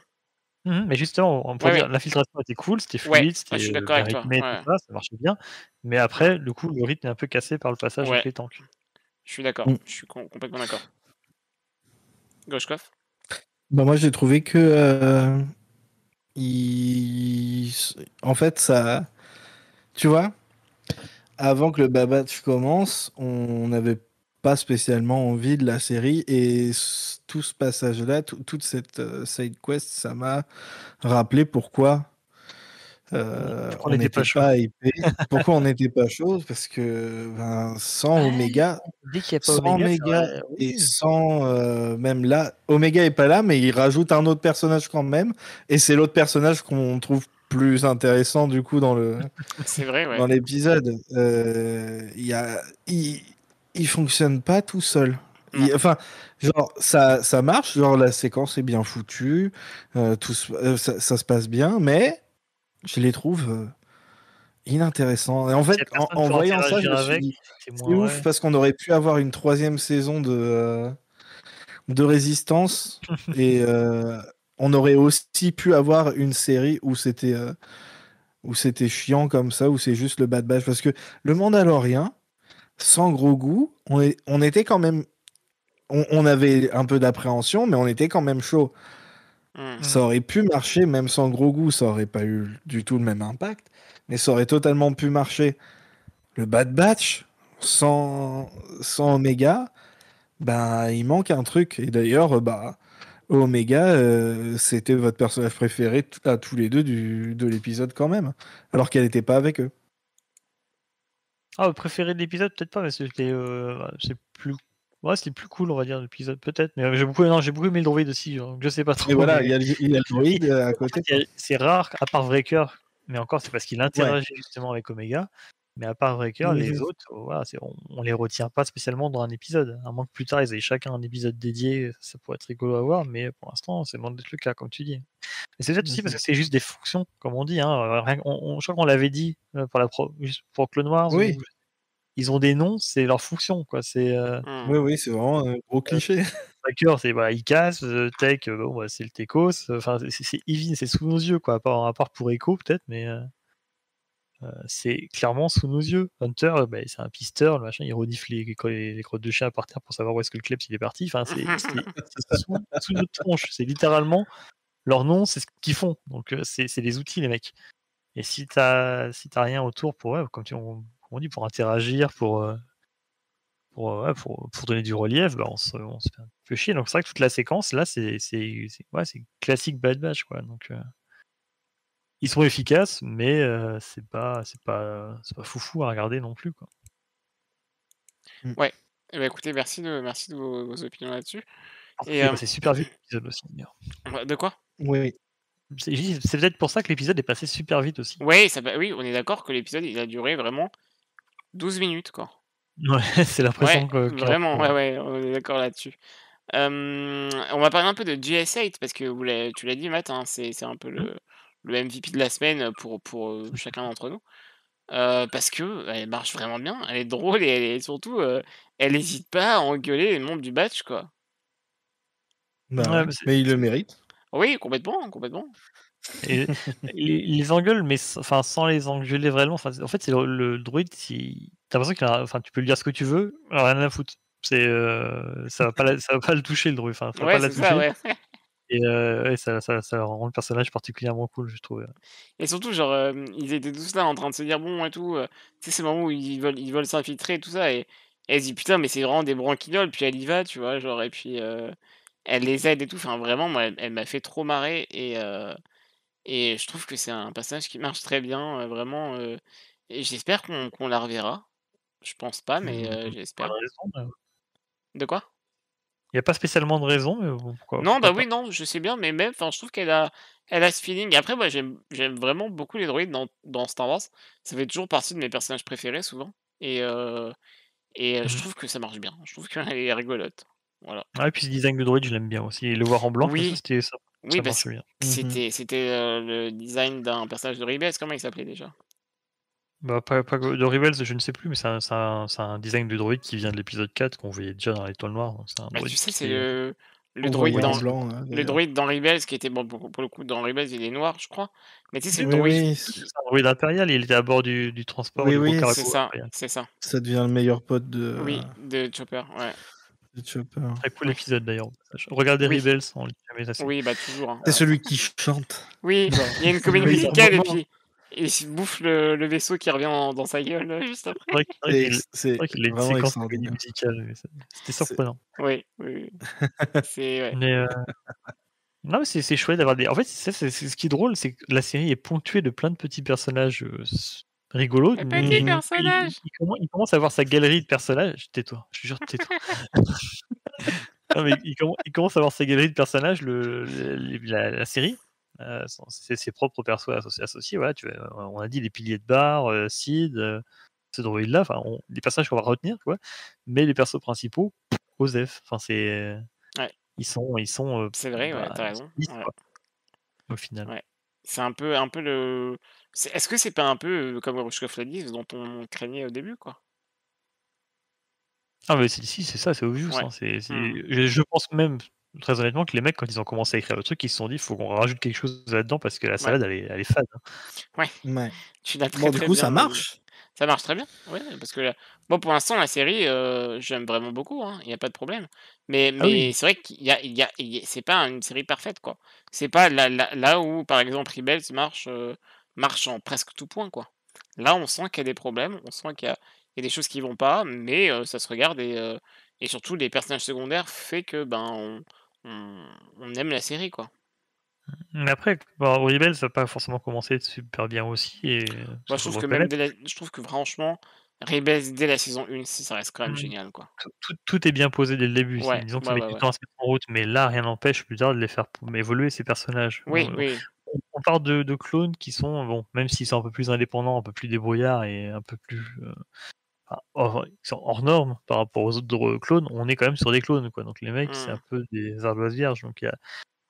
Mais justement, on Ouais, pourrait dire ouais, l'infiltration était cool, c'était ouais, fluide, ouais, c'était je suis d'accord bien avec toi, rythmé, tout ouais. ça, ça marchait bien. Mais Mmh. après, du coup, le rythme est un peu cassé par le passage avec Ouais, les tanks. je suis d'accord, Mm. je suis complètement d'accord. Goshkov? Bah, moi, j'ai trouvé que il... en fait, ça, tu vois, avant que le Babatch commence, on n'avait pas spécialement envie de la série et tout ce passage-là, toute cette side quest, ça m'a rappelé pourquoi On on n'était pas n'était chaud. pas hypé. Pourquoi on n'était pas chaud? Parce que ben, sans Ouais, Omega, dès qu'il y a pas Oméga, c'est vrai, et oui. sans même là, Omega est pas là, mais il rajoute un autre personnage quand même, et c'est l'autre personnage qu'on trouve plus intéressant du coup C'est vrai, ouais. dans l'épisode. Il fonctionne pas tout seul. Enfin, genre, ça marche, genre, la séquence est bien foutue, ça se passe bien, mais je les trouve inintéressants. Et en S'il y fait, a personne en pour voyant ça, je interagir me suis avec, dit, c'est c'est moins ouf ouais. parce qu'on aurait pu avoir une 3e saison de Résistance et on aurait aussi pu avoir une série où c'était chiant comme ça, où c'est juste le Bad Batch. Parce que le Mandalorien, sans gros goût, on était quand même. On avait un peu d'appréhension, mais on était quand même chaud. Mm. Ça aurait pu marcher, même sans gros goût, ça aurait pas eu du tout le même impact, mais ça aurait totalement pu marcher. Le Bad Batch, sans Omega, bah, il manque un truc. Et d'ailleurs, bah, Omega, c'était votre personnage préféré à tous les deux de l'épisode quand même, alors qu'elle n'était pas avec eux. Ah, préféré de l'épisode, peut-être pas, mais c'était c'était plus cool, on va dire, l'épisode, peut-être. Mais j'ai beaucoup aimé le droïde aussi, donc je sais pas trop. Et voilà, Mais... il y a le droïde à côté. Quoi. C'est rare, à part Wrecker, mais encore, c'est parce qu'il Ouais. interagit justement avec Omega. Mais à part Wrecker, les autres, voilà, on les retient pas spécialement dans un épisode. À moins que plus tard, ils aient chacun un épisode dédié, ça pourrait être rigolo à voir, mais pour l'instant, c'est loin d'être le cas, comme tu dis. Et c'est peut-être aussi parce que c'est juste des fonctions, comme on dit. Hein. Je crois qu'on l'avait dit juste pour Clone Wars. Oui. Ils ont des noms, c'est leur fonction, quoi. C'est Oui, c'est vraiment un gros cliché. Tracker, c'est il casse, Tech, c'est le Techos. Enfin, c'est Eevee, c'est sous nos yeux, quoi. À part pour Echo, peut-être, mais c'est clairement sous nos yeux. Hunter, c'est un pisteur, le machin, il renifle les crottes de chien par terre pour savoir où est-ce que le Klebs il est parti. Enfin, c'est sous notre tronche. C'est littéralement leur nom, c'est ce qu'ils font. Donc c'est des outils, les mecs. Et si t'as rien autour pour, comme on dit, pour interagir, pour donner du relief, on se fait un peu chier. Donc c'est vrai que toute la séquence là, c'est classique Bad Batch, quoi. Donc ils sont efficaces, mais c'est pas foufou à regarder non plus, quoi. Ouais. Eh ben, écoutez, merci de vos opinions là-dessus. Et Il est passé super vite l'épisode aussi, d'ailleurs. de quoi? Oui. C'est peut-être pour ça que l'épisode est passé super vite aussi. Ouais, oui, on est d'accord que l'épisode, il a duré vraiment 12 minutes, quoi. Ouais, c'est l'impression Ouais, que vraiment, ouais, on est d'accord là-dessus. On va parler un peu de GS8 parce que tu l'as dit, Matt, hein, c'est un peu le MVP de la semaine pour chacun d'entre nous. Parce qu'elle marche vraiment bien, elle est drôle et elle est surtout, elle hésite pas à engueuler les membres du batch, quoi. Bah ouais, ouais. mais Mais il le mérite. Oui, complètement, complètement. et ils les engueulent, mais sans les engueuler vraiment. En fait, c'est le droïde, t'as l'impression tu peux lui dire ce que tu veux, rien à foutre. Ça va pas le toucher, le droïde. Enfin, ça va pas Ouais, la c'est ça, toucher. ouais. Et ouais, ça rend le personnage particulièrement cool, je trouve. Et surtout, genre, ils étaient tous là en train de se dire: «Bon» et tout, tu sais, c'est le moment où ils veulent s'infiltrer et tout ça et elle se dit: «Putain, mais c'est vraiment des branquignoles», puis elle y va, tu vois? Genre et puis, elle les aide et tout. Enfin, vraiment, moi, elle m'a fait trop marrer et je trouve que c'est un personnage qui marche très bien, vraiment, et j'espère qu'on la reverra. Je pense pas, mais Pas de j'espère. raison, De quoi? il y a pas spécialement de raison, mais bon, Non, bah, pourquoi pas. oui, non, je sais bien, mais même, enfin, je trouve qu'elle a ce feeling. Après, moi, j'aime vraiment beaucoup les droïdes dans Star Wars. Ça fait toujours partie de mes personnages préférés, souvent et je Mmh. trouve que ça marche bien. Je trouve qu'elle est rigolote. Voilà. Ouais, puis ce design de droïde, je l'aime bien aussi. Et le voir en blanc comme ça, Oui, oui, ça parce marche que bien. c'était, le design d'un personnage de Rebels. Comment il s'appelait déjà? Bah, pas de Rebels, je ne sais plus, mais c'est un design de droïde qui vient de l'épisode 4 qu'on voyait déjà dans l'Étoile Noire, donc c'est un Bah, tu droïde sais, c'est qui est le On droïde voyait en dans blanc, hein, le d'ailleurs. droïde dans Rebels qui était bon, pour le coup, dans Rebels, il est noir, je crois. Mais tu sais, c'est le c'est Oui, droïde oui, qui un droïde impérial, il était à bord du transport, oui, du gros oui, c'est cargo ça, impérial. c'est ça. ça devient le meilleur pote Oui, de Chopper, ouais. de Chopper. Très cool Oui, épisode d'ailleurs. Regardez oui, Rebels, on le dit jamais assez. oui, bah, toujours, hein. C'est celui qui chante. Oui, Genre, il y a une comédie il y a un musicale et moment, puis il se bouffe le vaisseau qui revient dans sa gueule, juste après. c'est C'est vrai qu'il a une vraiment séquence comédie extraordinaire. musicale, mais c'était C'est surprenant. Oui, oui, oui. C'est ouais. Mais non, mais c'est chouette d'avoir des. En fait, c'est ce qui est drôle, c'est que la série est ponctuée de plein de petits personnages rigolos. Le petit personnage! Il commence à avoir sa galerie de personnages. Tais-toi, je te jure, tais-toi. Non, mais il commence à avoir sa galerie de personnages, la série. C'est ses propres persos associés. Voilà, on a dit les piliers de bar, Sid, ce droïde-là, enfin, les personnages qu'on va retenir, quoi. Mais les persos principaux, OSEF. Enfin, Ouais. ils sont, C'est vrai, ouais, t'as ils sont raison. lisses, Ouais. quoi, au final. Ouais. C'est un peu le. Est-ce que c'est pas un peu comme Grushkov l'a dit, ce dont on craignait au début, quoi? Ah mais si, c'est ça, c'est obvious, Ouais. hein, Mmh. je pense même, très honnêtement, que les mecs, quand ils ont commencé à écrire le truc, ils se sont dit: «Il faut qu'on rajoute quelque chose là-dedans parce que la Ouais. salade elle est fade, hein». Ouais. Ouais. Tu l'as très, Bon, du très coup, ça bien dit. marche. Ça marche très bien, ouais, parce que moi, pour l'instant, la série, j'aime vraiment beaucoup, hein, il y a pas de problème. Mais Ah oui, mais c'est vrai qu'il y a c'est pas une série parfaite, quoi. C'est pas là où, par exemple, Rebels marche en presque tout point, quoi. Là, on sent qu'il y a des problèmes, on sent qu'il y a des choses qui vont pas, mais ça se regarde et surtout les personnages secondaires fait que, ben, on aime la série, quoi. mais après, bon, Rebels ça a pas forcément commencé super bien aussi et Moi, ça faut le reconnaître. je trouve que franchement, Rebels dès la saison 1, ça reste quand même Mmh. génial, quoi. Tout est bien posé dès le début. Ouais, Disons que ça ouais, met ouais, du ouais. temps à se mettre en route, mais là, rien n'empêche plus tard de les faire évoluer ces personnages. Oui, oui. On parle de clones qui sont, bon, même s'ils sont un peu plus indépendants, un peu plus débrouillards et un peu plus, ils sont hors normes par rapport aux autres clones, on est quand même sur des clones, quoi. Donc les mecs, c'est un Mmh. peu des ardoises vierges, donc il y a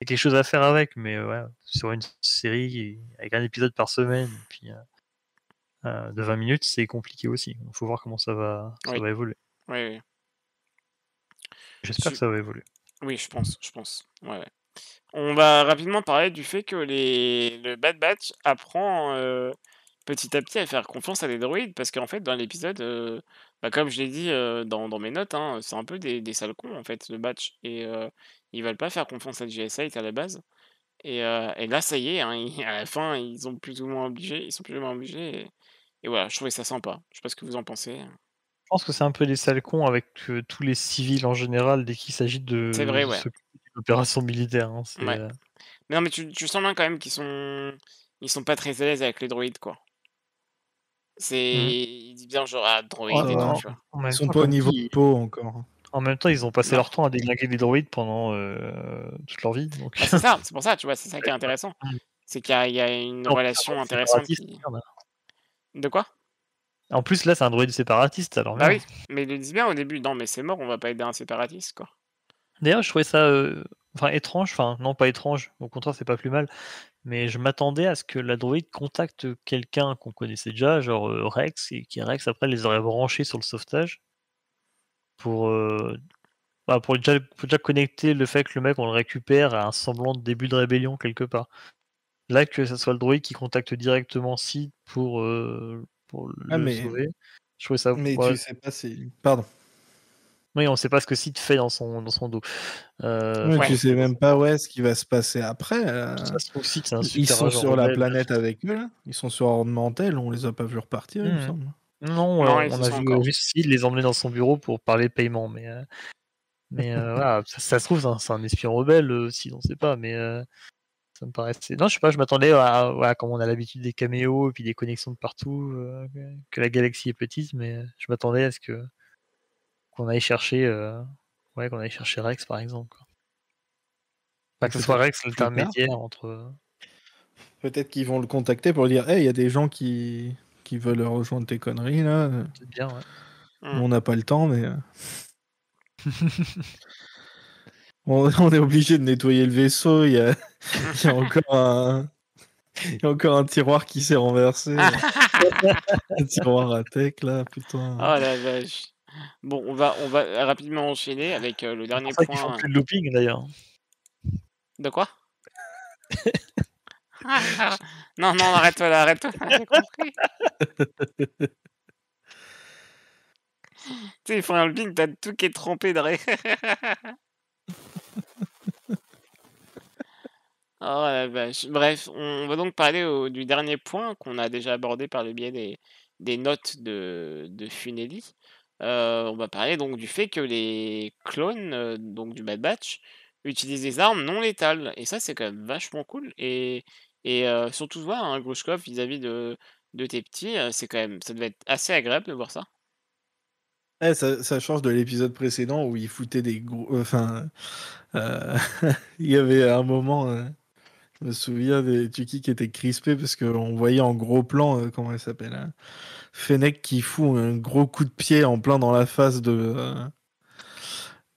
quelque chose à faire avec, mais ouais, sur une série avec un épisode par semaine et puis, de 20 minutes, c'est compliqué aussi. Il faut voir comment ça Oui, va évoluer. oui, oui. J'espère que Su ça va évoluer. Oui, je pense. Ouais, ouais. On va rapidement parler du fait que le Bad Batch apprend, petit à petit à faire confiance à des droïdes parce qu'en fait, dans l'épisode, bah, comme je l'ai dit, dans mes notes, hein, c'est un peu des sales cons, en fait, le Batch et ils veulent pas faire confiance à GS8 à la base et là, ça y est, hein, à la fin, ils sont plus ou moins obligés et voilà, je trouvais ça sympa. Je sais pas ce que vous en pensez? Je pense que c'est un peu les sales cons avec, tous les civils en général dès qu'il s'agit C'est de vrai, ouais. s'occuper d'une opération militaire, hein. Ouais. Mais non, mais tu sens bien quand même ils sont pas très à l'aise avec les droïdes, quoi. Mmh. Ils disent bien genre: «Ah, droïde» et tout, Ouais, tu vois? En ils même sont temps, pas au comme niveau dit, po encore. en même temps, ils ont passé Non. leur temps à déglinguer des droïdes pendant, toute leur vie, donc Bah, c'est ça, c'est pour ça, tu vois? C'est ça qui est intéressant. Mmh. C'est qu'il y a une En plus, un relation droïde intéressante séparatiste, qui merde. de quoi? En plus, là, c'est un droïde séparatiste, alors Bah, merde. oui, mais ils le disent bien au début: «Non, mais c'est mort, on va pas aider un séparatiste, quoi». D'ailleurs, je trouvais ça, enfin étrange, enfin non, pas étrange, au contraire, c'est pas plus mal, mais je m'attendais à ce que la droïde contacte quelqu'un qu'on connaissait déjà, genre, Rex, et qui Rex après les aurait branchés sur le sauvetage pour, pour déjà connecter le fait que le mec, on le récupère à un semblant de début de rébellion quelque part. Là, que ça soit le droïde qui contacte directement Sid pour Ah, le sauver, je trouvais ça, mais ouais, tu sais pas si. Pardon. oui, on sait pas ce que Sid fait dans son dos. Oui, Enfin Ouais, tu sais dans même son pas, corps. ouais, ce qui va se passer après. Ça se trouve, Sid, c'est un Ils super sont agent sur la rebelle. planète avec eux, là. Ils sont sur Ornemental, on les a pas vus repartir, il me Mmh. semble. Non, non, ils on y a sont vu, encore. juste Sid les emmener dans son bureau pour parler paiement, mais voilà, ça se trouve, c'est un espion rebelle, Sid, on sait pas, mais ça me paraissait, non, je sais pas, je m'attendais à, voilà, comme on a l'habitude des caméos et puis des connexions de partout, que la galaxie est petite, mais je m'attendais à ce que qu'on aille chercher, ouais, qu'on aille chercher Rex, par exemple, quoi. Enfin, Ou que ce soit peut-être Rex plus tard. l'intermédiaire entre, Peut-être qu'ils vont le contacter pour dire: «Hey, il y a des gens qui veulent rejoindre tes conneries, là. peut-être bien, ouais. Mmh. Nous, on n'a pas le temps, mais on est obligé de nettoyer le vaisseau. Il y a encore un il y a encore un tiroir qui s'est renversé, un tiroir à tech, là, putain. Oh la vache. Bon, on va rapidement enchaîner avec, le C'est pour dernier ça qu'ils font point. plus de looping, d'ailleurs. De quoi? Non, non, arrête-toi là, arrête-toi là, j'ai compris. Tu sais, ils font un looping, tu tout qui est trempé derrière. Oh la vache. Bref, on va donc parler du dernier point qu'on a déjà abordé par le biais des notes de Funeli. On va parler donc du fait que les clones, donc du Bad Batch, utilisent des armes non létales. Et ça, c'est quand même vachement cool. Et surtout toi, hein, Grushkov, vis-à-vis de tes petits, c'est quand même, ça devait être assez agréable de voir ça. Ouais, ça change de l'épisode précédent où il foutait des gros enfin, heu, il y avait un moment, je me souviens des Tuki qui était crispé parce qu'on voyait en gros plan, comment elle s'appelle, Fennec qui fout un gros coup de pied en plein dans la face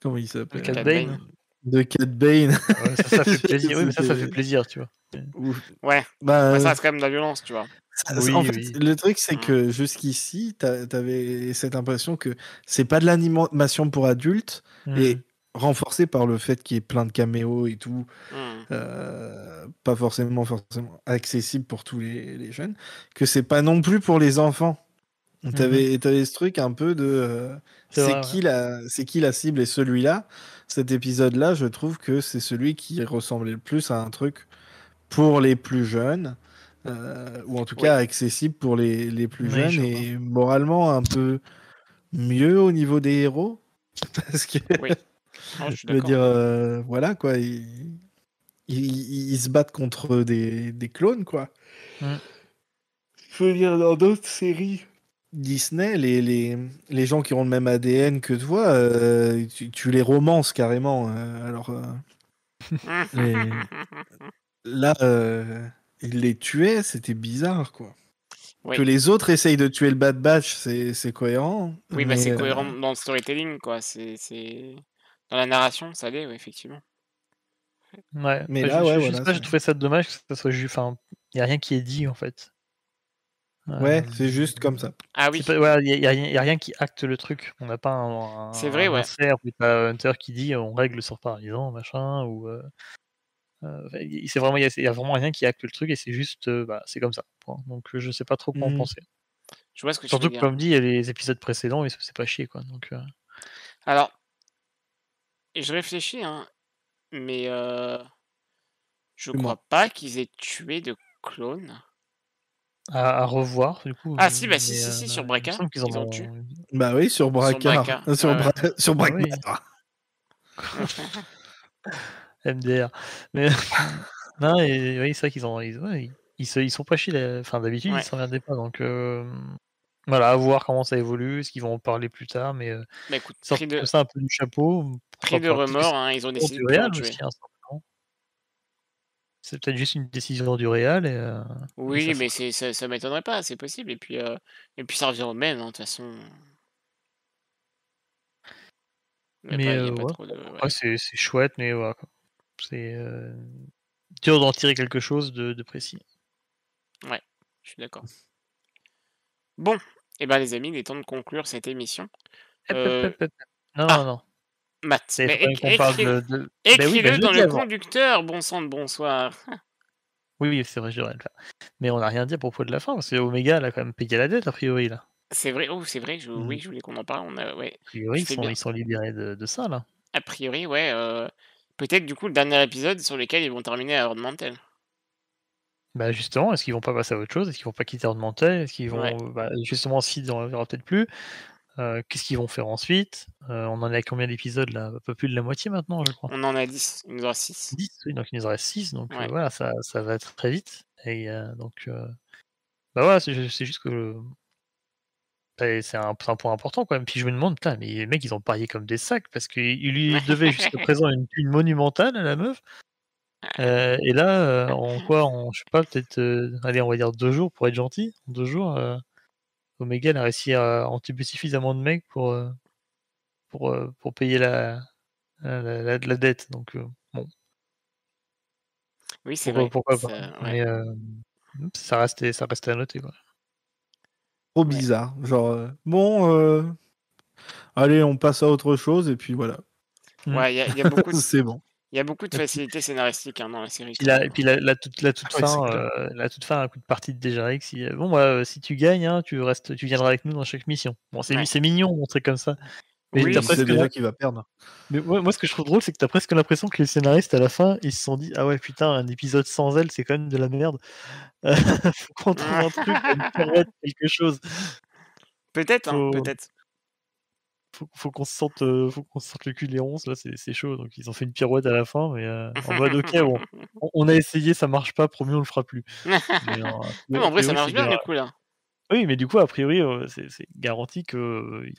Comment il De s'appelle? Cad Cad Bane. Bane. De Cad Bane. Ouais, ça fait plaisir. Oui, mais ça fait C'était plaisir, tu vois. ouf. Ouais, Bah, ça reste quand même de la violence, tu vois. en Oui, fait, oui. le truc, c'est Mm. que jusqu'ici, t'avais cette impression que c'est pas de l'animation pour adultes et renforcé par le fait qu'il y ait plein de caméos et tout, Mm. pas forcément accessible pour tous les jeunes, que c'est pas non plus pour les enfants. T'avais ce truc un peu de C'est vrai, ouais. c'est qui la cible et celui-là, cet épisode-là, je trouve que c'est celui qui ressemblait le plus à un truc pour les plus jeunes, ou en tout Oui, cas accessible pour les plus Oui, jeunes je vois. et moralement un peu mieux au niveau des héros. Parce que, oui. Non, je suis je veux d'accord. dire, voilà quoi, ils se battent contre des clones quoi. Mm. Je veux dire, dans d'autres séries Disney, les gens qui ont le même ADN que toi, tu les romances carrément. Alors les- là, ils les tuaient, c'était bizarre quoi. Que Oui, les autres essayent de tuer le Bad Batch, c'est cohérent, oui, bah mais, c'est cohérent dans le storytelling, quoi. Dans la narration, ça l'est, ouais, effectivement. Ouais. mais Bah, là, ouais, je sais voilà, pas, j'ai trouvé ça dommage que ça soit juste. Enfin, il n'y a rien qui est dit, en fait. ouais, Euh, c'est juste comme ça. Ah C'est oui, pas, voilà, y a rien qui acte le truc. On n'a pas c'est vrai, un ouais. insert où t'as Hunter qui dit on règle sur Paradis, machin, ou. C'est vraiment, y a vraiment rien qui acte le truc et c'est juste, bah, c'est comme ça. Point. Donc je sais pas trop quoi en Hmm. penser. Je vois ce que tu veux Surtout que, dire. comme dit, il y a les épisodes précédents et ça c'est pas chier, quoi. Donc Alors, je réfléchis, hein, mais je C'est moi. crois pas qu'ils aient tué de clones. à revoir, du coup, Ah si, bah si, mais si, si, sur il me Braca, semble qu'ils en ils ont tué. ont. Bah oui, sur Sur Bracard, Braca, ouais, sur Ah oui, Bracard. MDR. Mais non, et oui, c'est vrai qu'ils ont ouais, ils sont pas chiés, enfin, d'habitude, ils ouais. s'emmerdaient pas, donc voilà, à voir comment ça évolue, est-ce qu'ils vont en parler plus tard, mais Bah écoute, sorti comme ça un peu du chapeau, pris pourquoi de pas? Peut-être que remords, c'est hein, ils ont une décision décidé de du plus en réal tuer. aussi, hein, simplement. C'est peut-être juste une décision du réal et ça Oui, mais sera ça m'étonnerait pas, c'est possible. Et puis ça revient au même, hein, de toute façon. mais Il y a pas ouais, trop de. Ouais, après c'est chouette, mais voilà, quoi. C'est, dur d'en tirer quelque chose de précis. ouais, je suis d'accord. Bon, et ben les amis, il est temps de conclure cette émission. Hep, hep, Euh, hep, hep. Non, Ah, non, non. Matt, Il faut mais quand même qu'on parle de oui, bah, écris-le je l'ai dans dit le avant. conducteur, bon sang de bonsoir. Oui, oui, c'est vrai, je devrais le faire. Mais on n'a rien dit à propos de la fin, parce que Omega, elle a quand même payé la dette, a priori, là. C'est vrai, oh, c'est vrai, Hmm. oui, je voulais qu'on en parle. Ouais, A priori, tu fais bien. ils sont libérés de ça, là. A priori, ouais, peut-être du coup le dernier épisode sur lequel ils vont terminer à Horde Mantel. Bah, justement, est-ce qu'ils vont pas passer à autre chose? Est-ce qu'ils vont pas quitter Mantel? Est-ce qu'ils Ouais, vont, bah, justement, s'il y en aura peut-être plus, qu'est-ce qu'ils vont faire ensuite? On en est à combien d'épisodes, là? Un peu plus de la moitié maintenant, je crois. on en a 10, il nous en reste 6. 10, oui, donc il nous en reste 6, donc Ouais. voilà, ça va être très vite et donc bah, voilà, c'est juste que c'est un point important quand même. Puis je me demande, putain, mais les mecs, ils ont parié comme des sacs parce qu'ils lui devaient jusqu'à présent une thune monumentale à la meuf, et là, en quoi? En je sais pas, peut-être, allez, on va dire 2 jours pour être gentil. En 2 jours, Omega elle a réussi à entuber suffisamment de mecs pour payer la dette, donc bon, Oui, c'est vrai. pourquoi pas? Ouais, Mais ça restait à noter, quoi. Trop ouais. bizarre. Genre, bon, allez, on passe à autre chose et puis voilà. Mmh. Ouais, C'est bon. il y a beaucoup de Et puis facilité scénaristique, hein, dans la série puis quand même, la et hein. puis la toute Ouais, c'est fin, clair. un coup de partie de Déjarac, si, bon, bah, si tu gagnes, hein, tu viendras avec nous dans chaque mission. Bon, Ouais. c'est mignon montré comme ça, mais tu Oui, as il sait presque l'im déjà qu'il va perdre. mais moi ce que je trouve drôle, c'est que tu as presque l'impression que les scénaristes à la fin, ils se sont dit: «Ah ouais putain, un épisode sans elle, c'est quand même de la merde. Faut qu'on trouve un truc, une pirouette, quelque chose. Peut-être, hein, Faut peut-être. faut qu'on se sente le cul de les ronces là, c'est chaud». Donc ils ont fait une pirouette à la fin, mais en mode: «OK, bon, on a essayé, ça marche pas, promis on le fera plus». Mais Non, mais a en vrai, ça priori, marche c'est bien gar du coup là. oui, mais du coup, a priori, c'est garanti qu'il il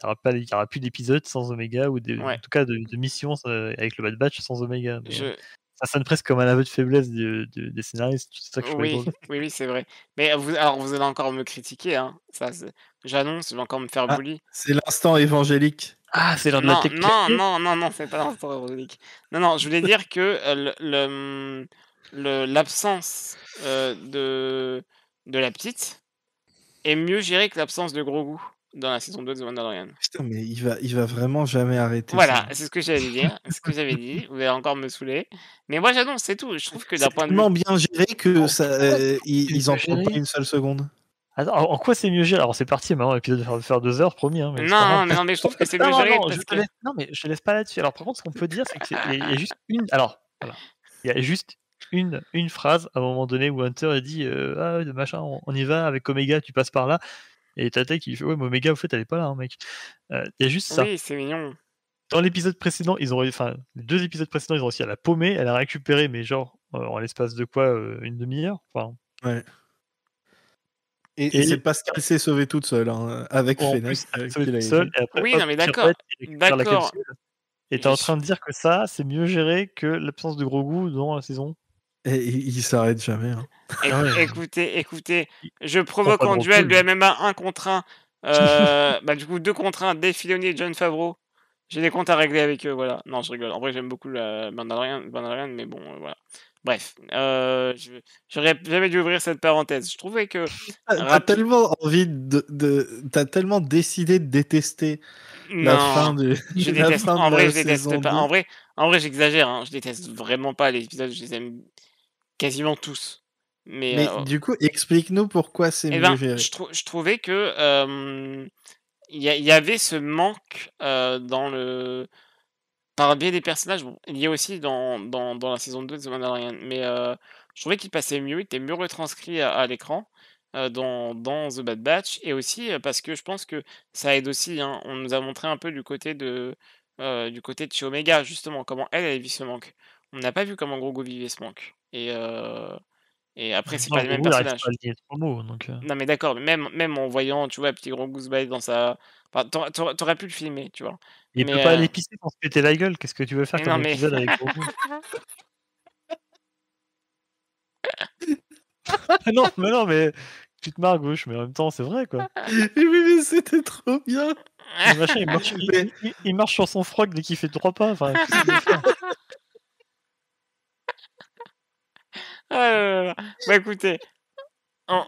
y aura plus d'épisodes sans Omega ou en Ouais. tout cas de missions, avec le Bad Batch sans Omega, mais Je ça sonne presque comme un aveu de faiblesse des scénaristes, c'est ça que je trouvais Oui, drôle. oui, c'est vrai. Mais vous allez encore me critiquer, hein, ça c'est j'annonce, je vais encore me faire Ah, bully. c'est l'instant évangélique. Ah, c'est l'heure de la Non, non, technicalité. non, non, non, c'est pas l'instant ironique. Non, non, je voulais dire que l'absence de la petite est mieux gérée que l'absence de Grogu dans la saison 2 de The Mandalorian. Putain, mais il va vraiment jamais arrêter ça, Voilà, hein. c'est ce que j'allais dire, c'est ce que j'avais dit. Vous allez encore me saouler, mais moi j'annonce, c'est tout. Je trouve que d'un C'est point de vue tellement bien géré que ça, Pourquoi c'est ils mieux en parlent pas géré? une seule seconde. Attends, en quoi c'est mieux géré? Alors c'est parti, maintenant l'épisode va faire 2 heures, promis, hein, mais c'est pas grave. non, mais je trouve que c'est Non, mieux non, géré non, je parce te que laisse non, mais je te laisse pas là-dessus. Alors par contre, ce qu'on peut dire, c'est qu'il y a juste une alors, voilà, il y a juste une phrase à un moment donné où Hunter a dit, «Ah, machin, on y va avec Omega, tu passes par là» et tu as qui fait: «Ouais, mais Omega, au fait, elle est pas là, hein, mec». Il y a juste ça. oui, c'est mignon. Dans l'épisode précédent, enfin, les 2 épisodes précédents, ils ont réussi à la paumer, elle a récupéré, mais genre, en l'espace de quoi, une demi-heure? Enfin Ouais. Et c'est et parce qu'elle s'est sauvée toute seule, hein, avec en Fennec, plus, elle est qui l'a toute seule aidée. et après Oui, hop, non, mais d'accord, pirouette, il récupère la d'accord. capsule et tu es Je en suis train de dire que ça, c'est mieux géré que l'absence de Grogu dans la saison? Et il s'arrête jamais, hein. Ah ouais, écoutez, il je prend provoque pas de en duel recul. de MMA 1 contre 1, bah, du coup 2 contre 1, Dave Filoni et Jon Favreau. J'ai des comptes à régler avec eux, voilà. Non, je rigole. En vrai, j'aime beaucoup la Mandalorian, mais bon, voilà. Bref, j'aurais jamais dû ouvrir cette parenthèse. Je trouvais que Tu rapi tellement envie tu tellement décidé de détester la fin non, de je la déteste. fin de En vrai, la je déteste saison pas. 2. En vrai, j'exagère, hein. Je déteste vraiment pas les épisodes, je les aime quasiment tous. Mais, Mais du coup, explique-nous pourquoi c'est eh mieux ben, géré. je trouvais que, il y avait ce manque, dans le par le biais des personnages. Bon, il y a aussi dans la saison 2 de The Mandalorian, mais, je trouvais qu'il passait mieux, il était mieux retranscrit à l'écran, dans The Bad Batch et aussi, parce que je pense que ça aide aussi, hein. On nous a montré un peu du côté de chez Omega justement, comment elle vit ce manque. On n'a pas vu comment Grogu vivait ce manque et après c'est pas Non, les mêmes Grogu, il arrive pas à personnages. aligner 3 mots, donc Non mais d'accord, mais même en voyant, tu vois, petit Grogu se balader dans sa enfin, tu aurais pu le filmer, tu vois? il peut Mais, pas aller pisser sans se péter la gueule. Qu'est-ce que tu veux faire mais comme non mais épisode avec Grogu? Ah non, mais tu te marres, gauche, mais en même temps, c'est vrai, quoi. Mais oui, mais c'était trop bien! Le machin, il marche Mais il marche sur son froc dès qu'il fait 3 pas, enfin, qu'est-ce qu'il veut faire? Ah là là. Bah, écoutez, en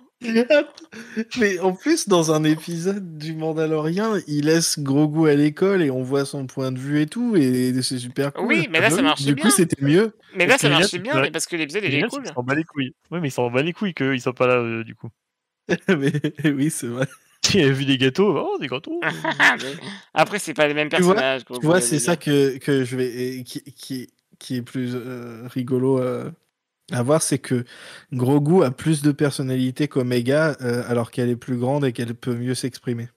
mais en plus, dans un épisode du Mandalorian, il laisse Grogu à l'école et on voit son point de vue et tout, et c'est super cool. oui, mais Ah là, bah ça oui, marchait Du coup, bien. c'était mieux. Mais et là, ce qui ça est génial, marchait c'est bien, que mais parce que l'épisode, ce qui est il est génial, c'est qu'il cool. s'en bat les couilles. Oui, mais il s'en bat les couilles qu'il soit pas là, du coup. Mais oui, c'est vrai. Il a vu des gâteaux, «Oh, des gâteaux, Mais après, c'est pas les mêmes Tu vois, personnages, tu Grogu vois, et c'est ça Omega. que je vais et qui est plus rigolo à voir, c'est que Grogu a plus de personnalité qu'Omega, alors qu'elle est plus grande et qu'elle peut mieux s'exprimer.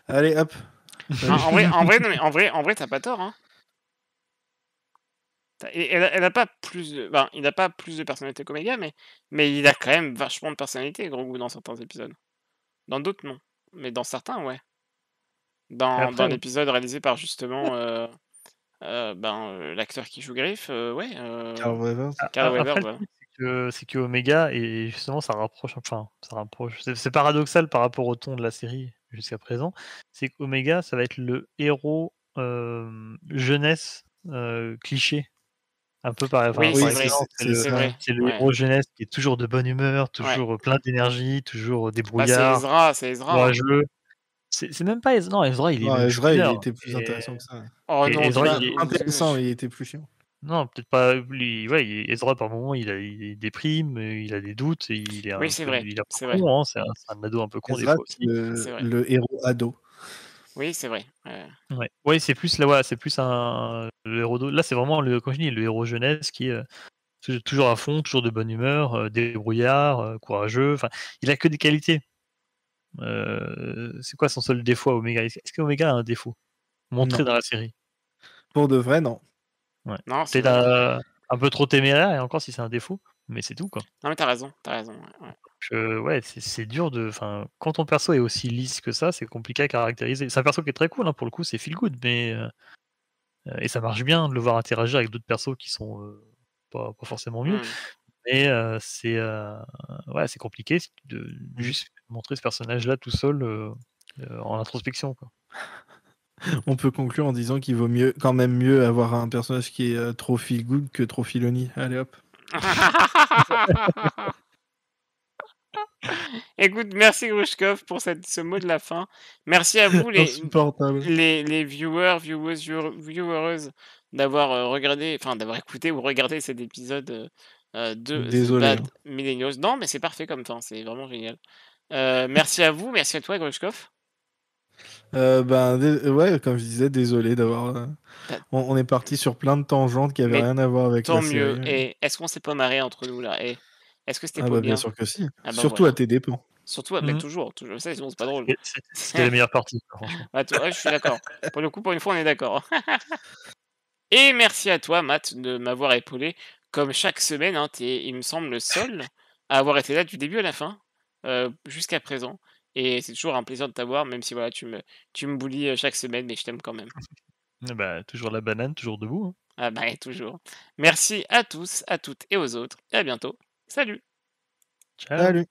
Allez, hop, salut. Non, mais en vrai, tu pas tort, hein. Tu elle a pas plus de ben, il a pas plus de personnalité qu'Omega, mais il a quand même vachement de personnalité, Grogu, dans certains épisodes. Dans d'autres, non, mais dans certains, ouais. Dans Après, l'épisode réalisé par justement, l'acteur qui joue Griff, ouais, Carl Weathers. Carl après Weathers, le voilà. truc, c'est que Omega et justement ça rapproche c'est paradoxal par rapport au ton de la série jusqu'à présent, c'est qu'Omega, ça va être le héros, jeunesse, cliché, un peu Oui, par Oui, excellence. c'est ça. C'est le ouais, héros jeunesse qui est toujours de bonne humeur, ouais. toujours, plein d'énergie, toujours, Bah, débrouillard, C'est Ezra, hein. courageux. C'est même pas Ez non, Ezra, il est Non, même Ezra, il chouineur était plus intéressant que ça. Oh et non, Ezra, Enfin, il est intéressant, mais il était plus chiant. non, peut-être pas lui, ouais, Ezra par moment il déprime, il a des doutes et oui, c'est vrai, il est un peu c'est vrai, con, hein, c'est un ado un peu con des Ezra, fois c'est aussi. c'est vrai. le héros ado. Oui, c'est vrai, Ouais. Ouais, c'est plus là, ouais, c'est plus un le héros là, c'est vraiment le quand je dis le héros jeunesse qui est, toujours à fond, toujours de bonne humeur, débrouillard, courageux, enfin, il a que des qualités. C'est quoi son seul défaut à Omega? Est-ce qu'Omega a un défaut montré Non. dans la série? Pour de vrai, non. Ouais. Non, c'est Peut-être, vrai. un peu trop téméraire et encore si c'est un défaut, mais c'est tout, quoi. Non, mais t'as raison, ouais, ouais. Ouais, c'est dur enfin, quand ton perso est aussi lisse que ça, c'est compliqué à caractériser. C'est un perso qui est très cool, hein, pour le coup, c'est feel good, mais et ça marche bien de le voir interagir avec d'autres persos qui sont, pas forcément mieux, Mmh. mais ouais, c'est compliqué de Mmh. juste montrer ce personnage-là tout seul, en introspection, quoi. On peut conclure en disant qu'il vaut quand même mieux avoir un personnage qui est trop feel good que trop Filoni. Allez hop. Écoute, merci Grushkov pour ce mot de la fin. Merci à vous Insupportable. les viewers, d'avoir regardé, enfin d'avoir écouté ou regardé cet épisode de The Désolé. Bad Millennials. Non, mais c'est parfait comme fin, c'est vraiment génial. Merci à vous, merci à toi Grushkov. Ouais, comme je disais, désolé d'avoir. Bah, On est parti sur plein de tangentes qui avaient Mais rien à voir avec tant la mieux. série. Et est-ce qu'on s'est pas marré entre nous là? Est-ce que c'était Ah pas bah bien bien? sûr que si. Ah bah Surtout à voilà. tes dépens. Surtout, mais Mmh. toujours, ça sinon c'est pas drôle. C'était la meilleure partie, quoi, franchement. Ah, ouais, je suis d'accord. Pour le coup, pour une fois, on est d'accord. Et merci à toi, Matt, de m'avoir épaulé comme chaque semaine, hein. Tu il me semble, le seul à avoir été là du début à la fin, jusqu'à présent. Et c'est toujours un plaisir de t'avoir, même si voilà, tu me bullies chaque semaine, mais je t'aime quand même. Bah, toujours la banane, toujours debout, hein. Ah bah, toujours. Merci à tous, à toutes et aux autres, et à bientôt. Salut! Ciao. Salut.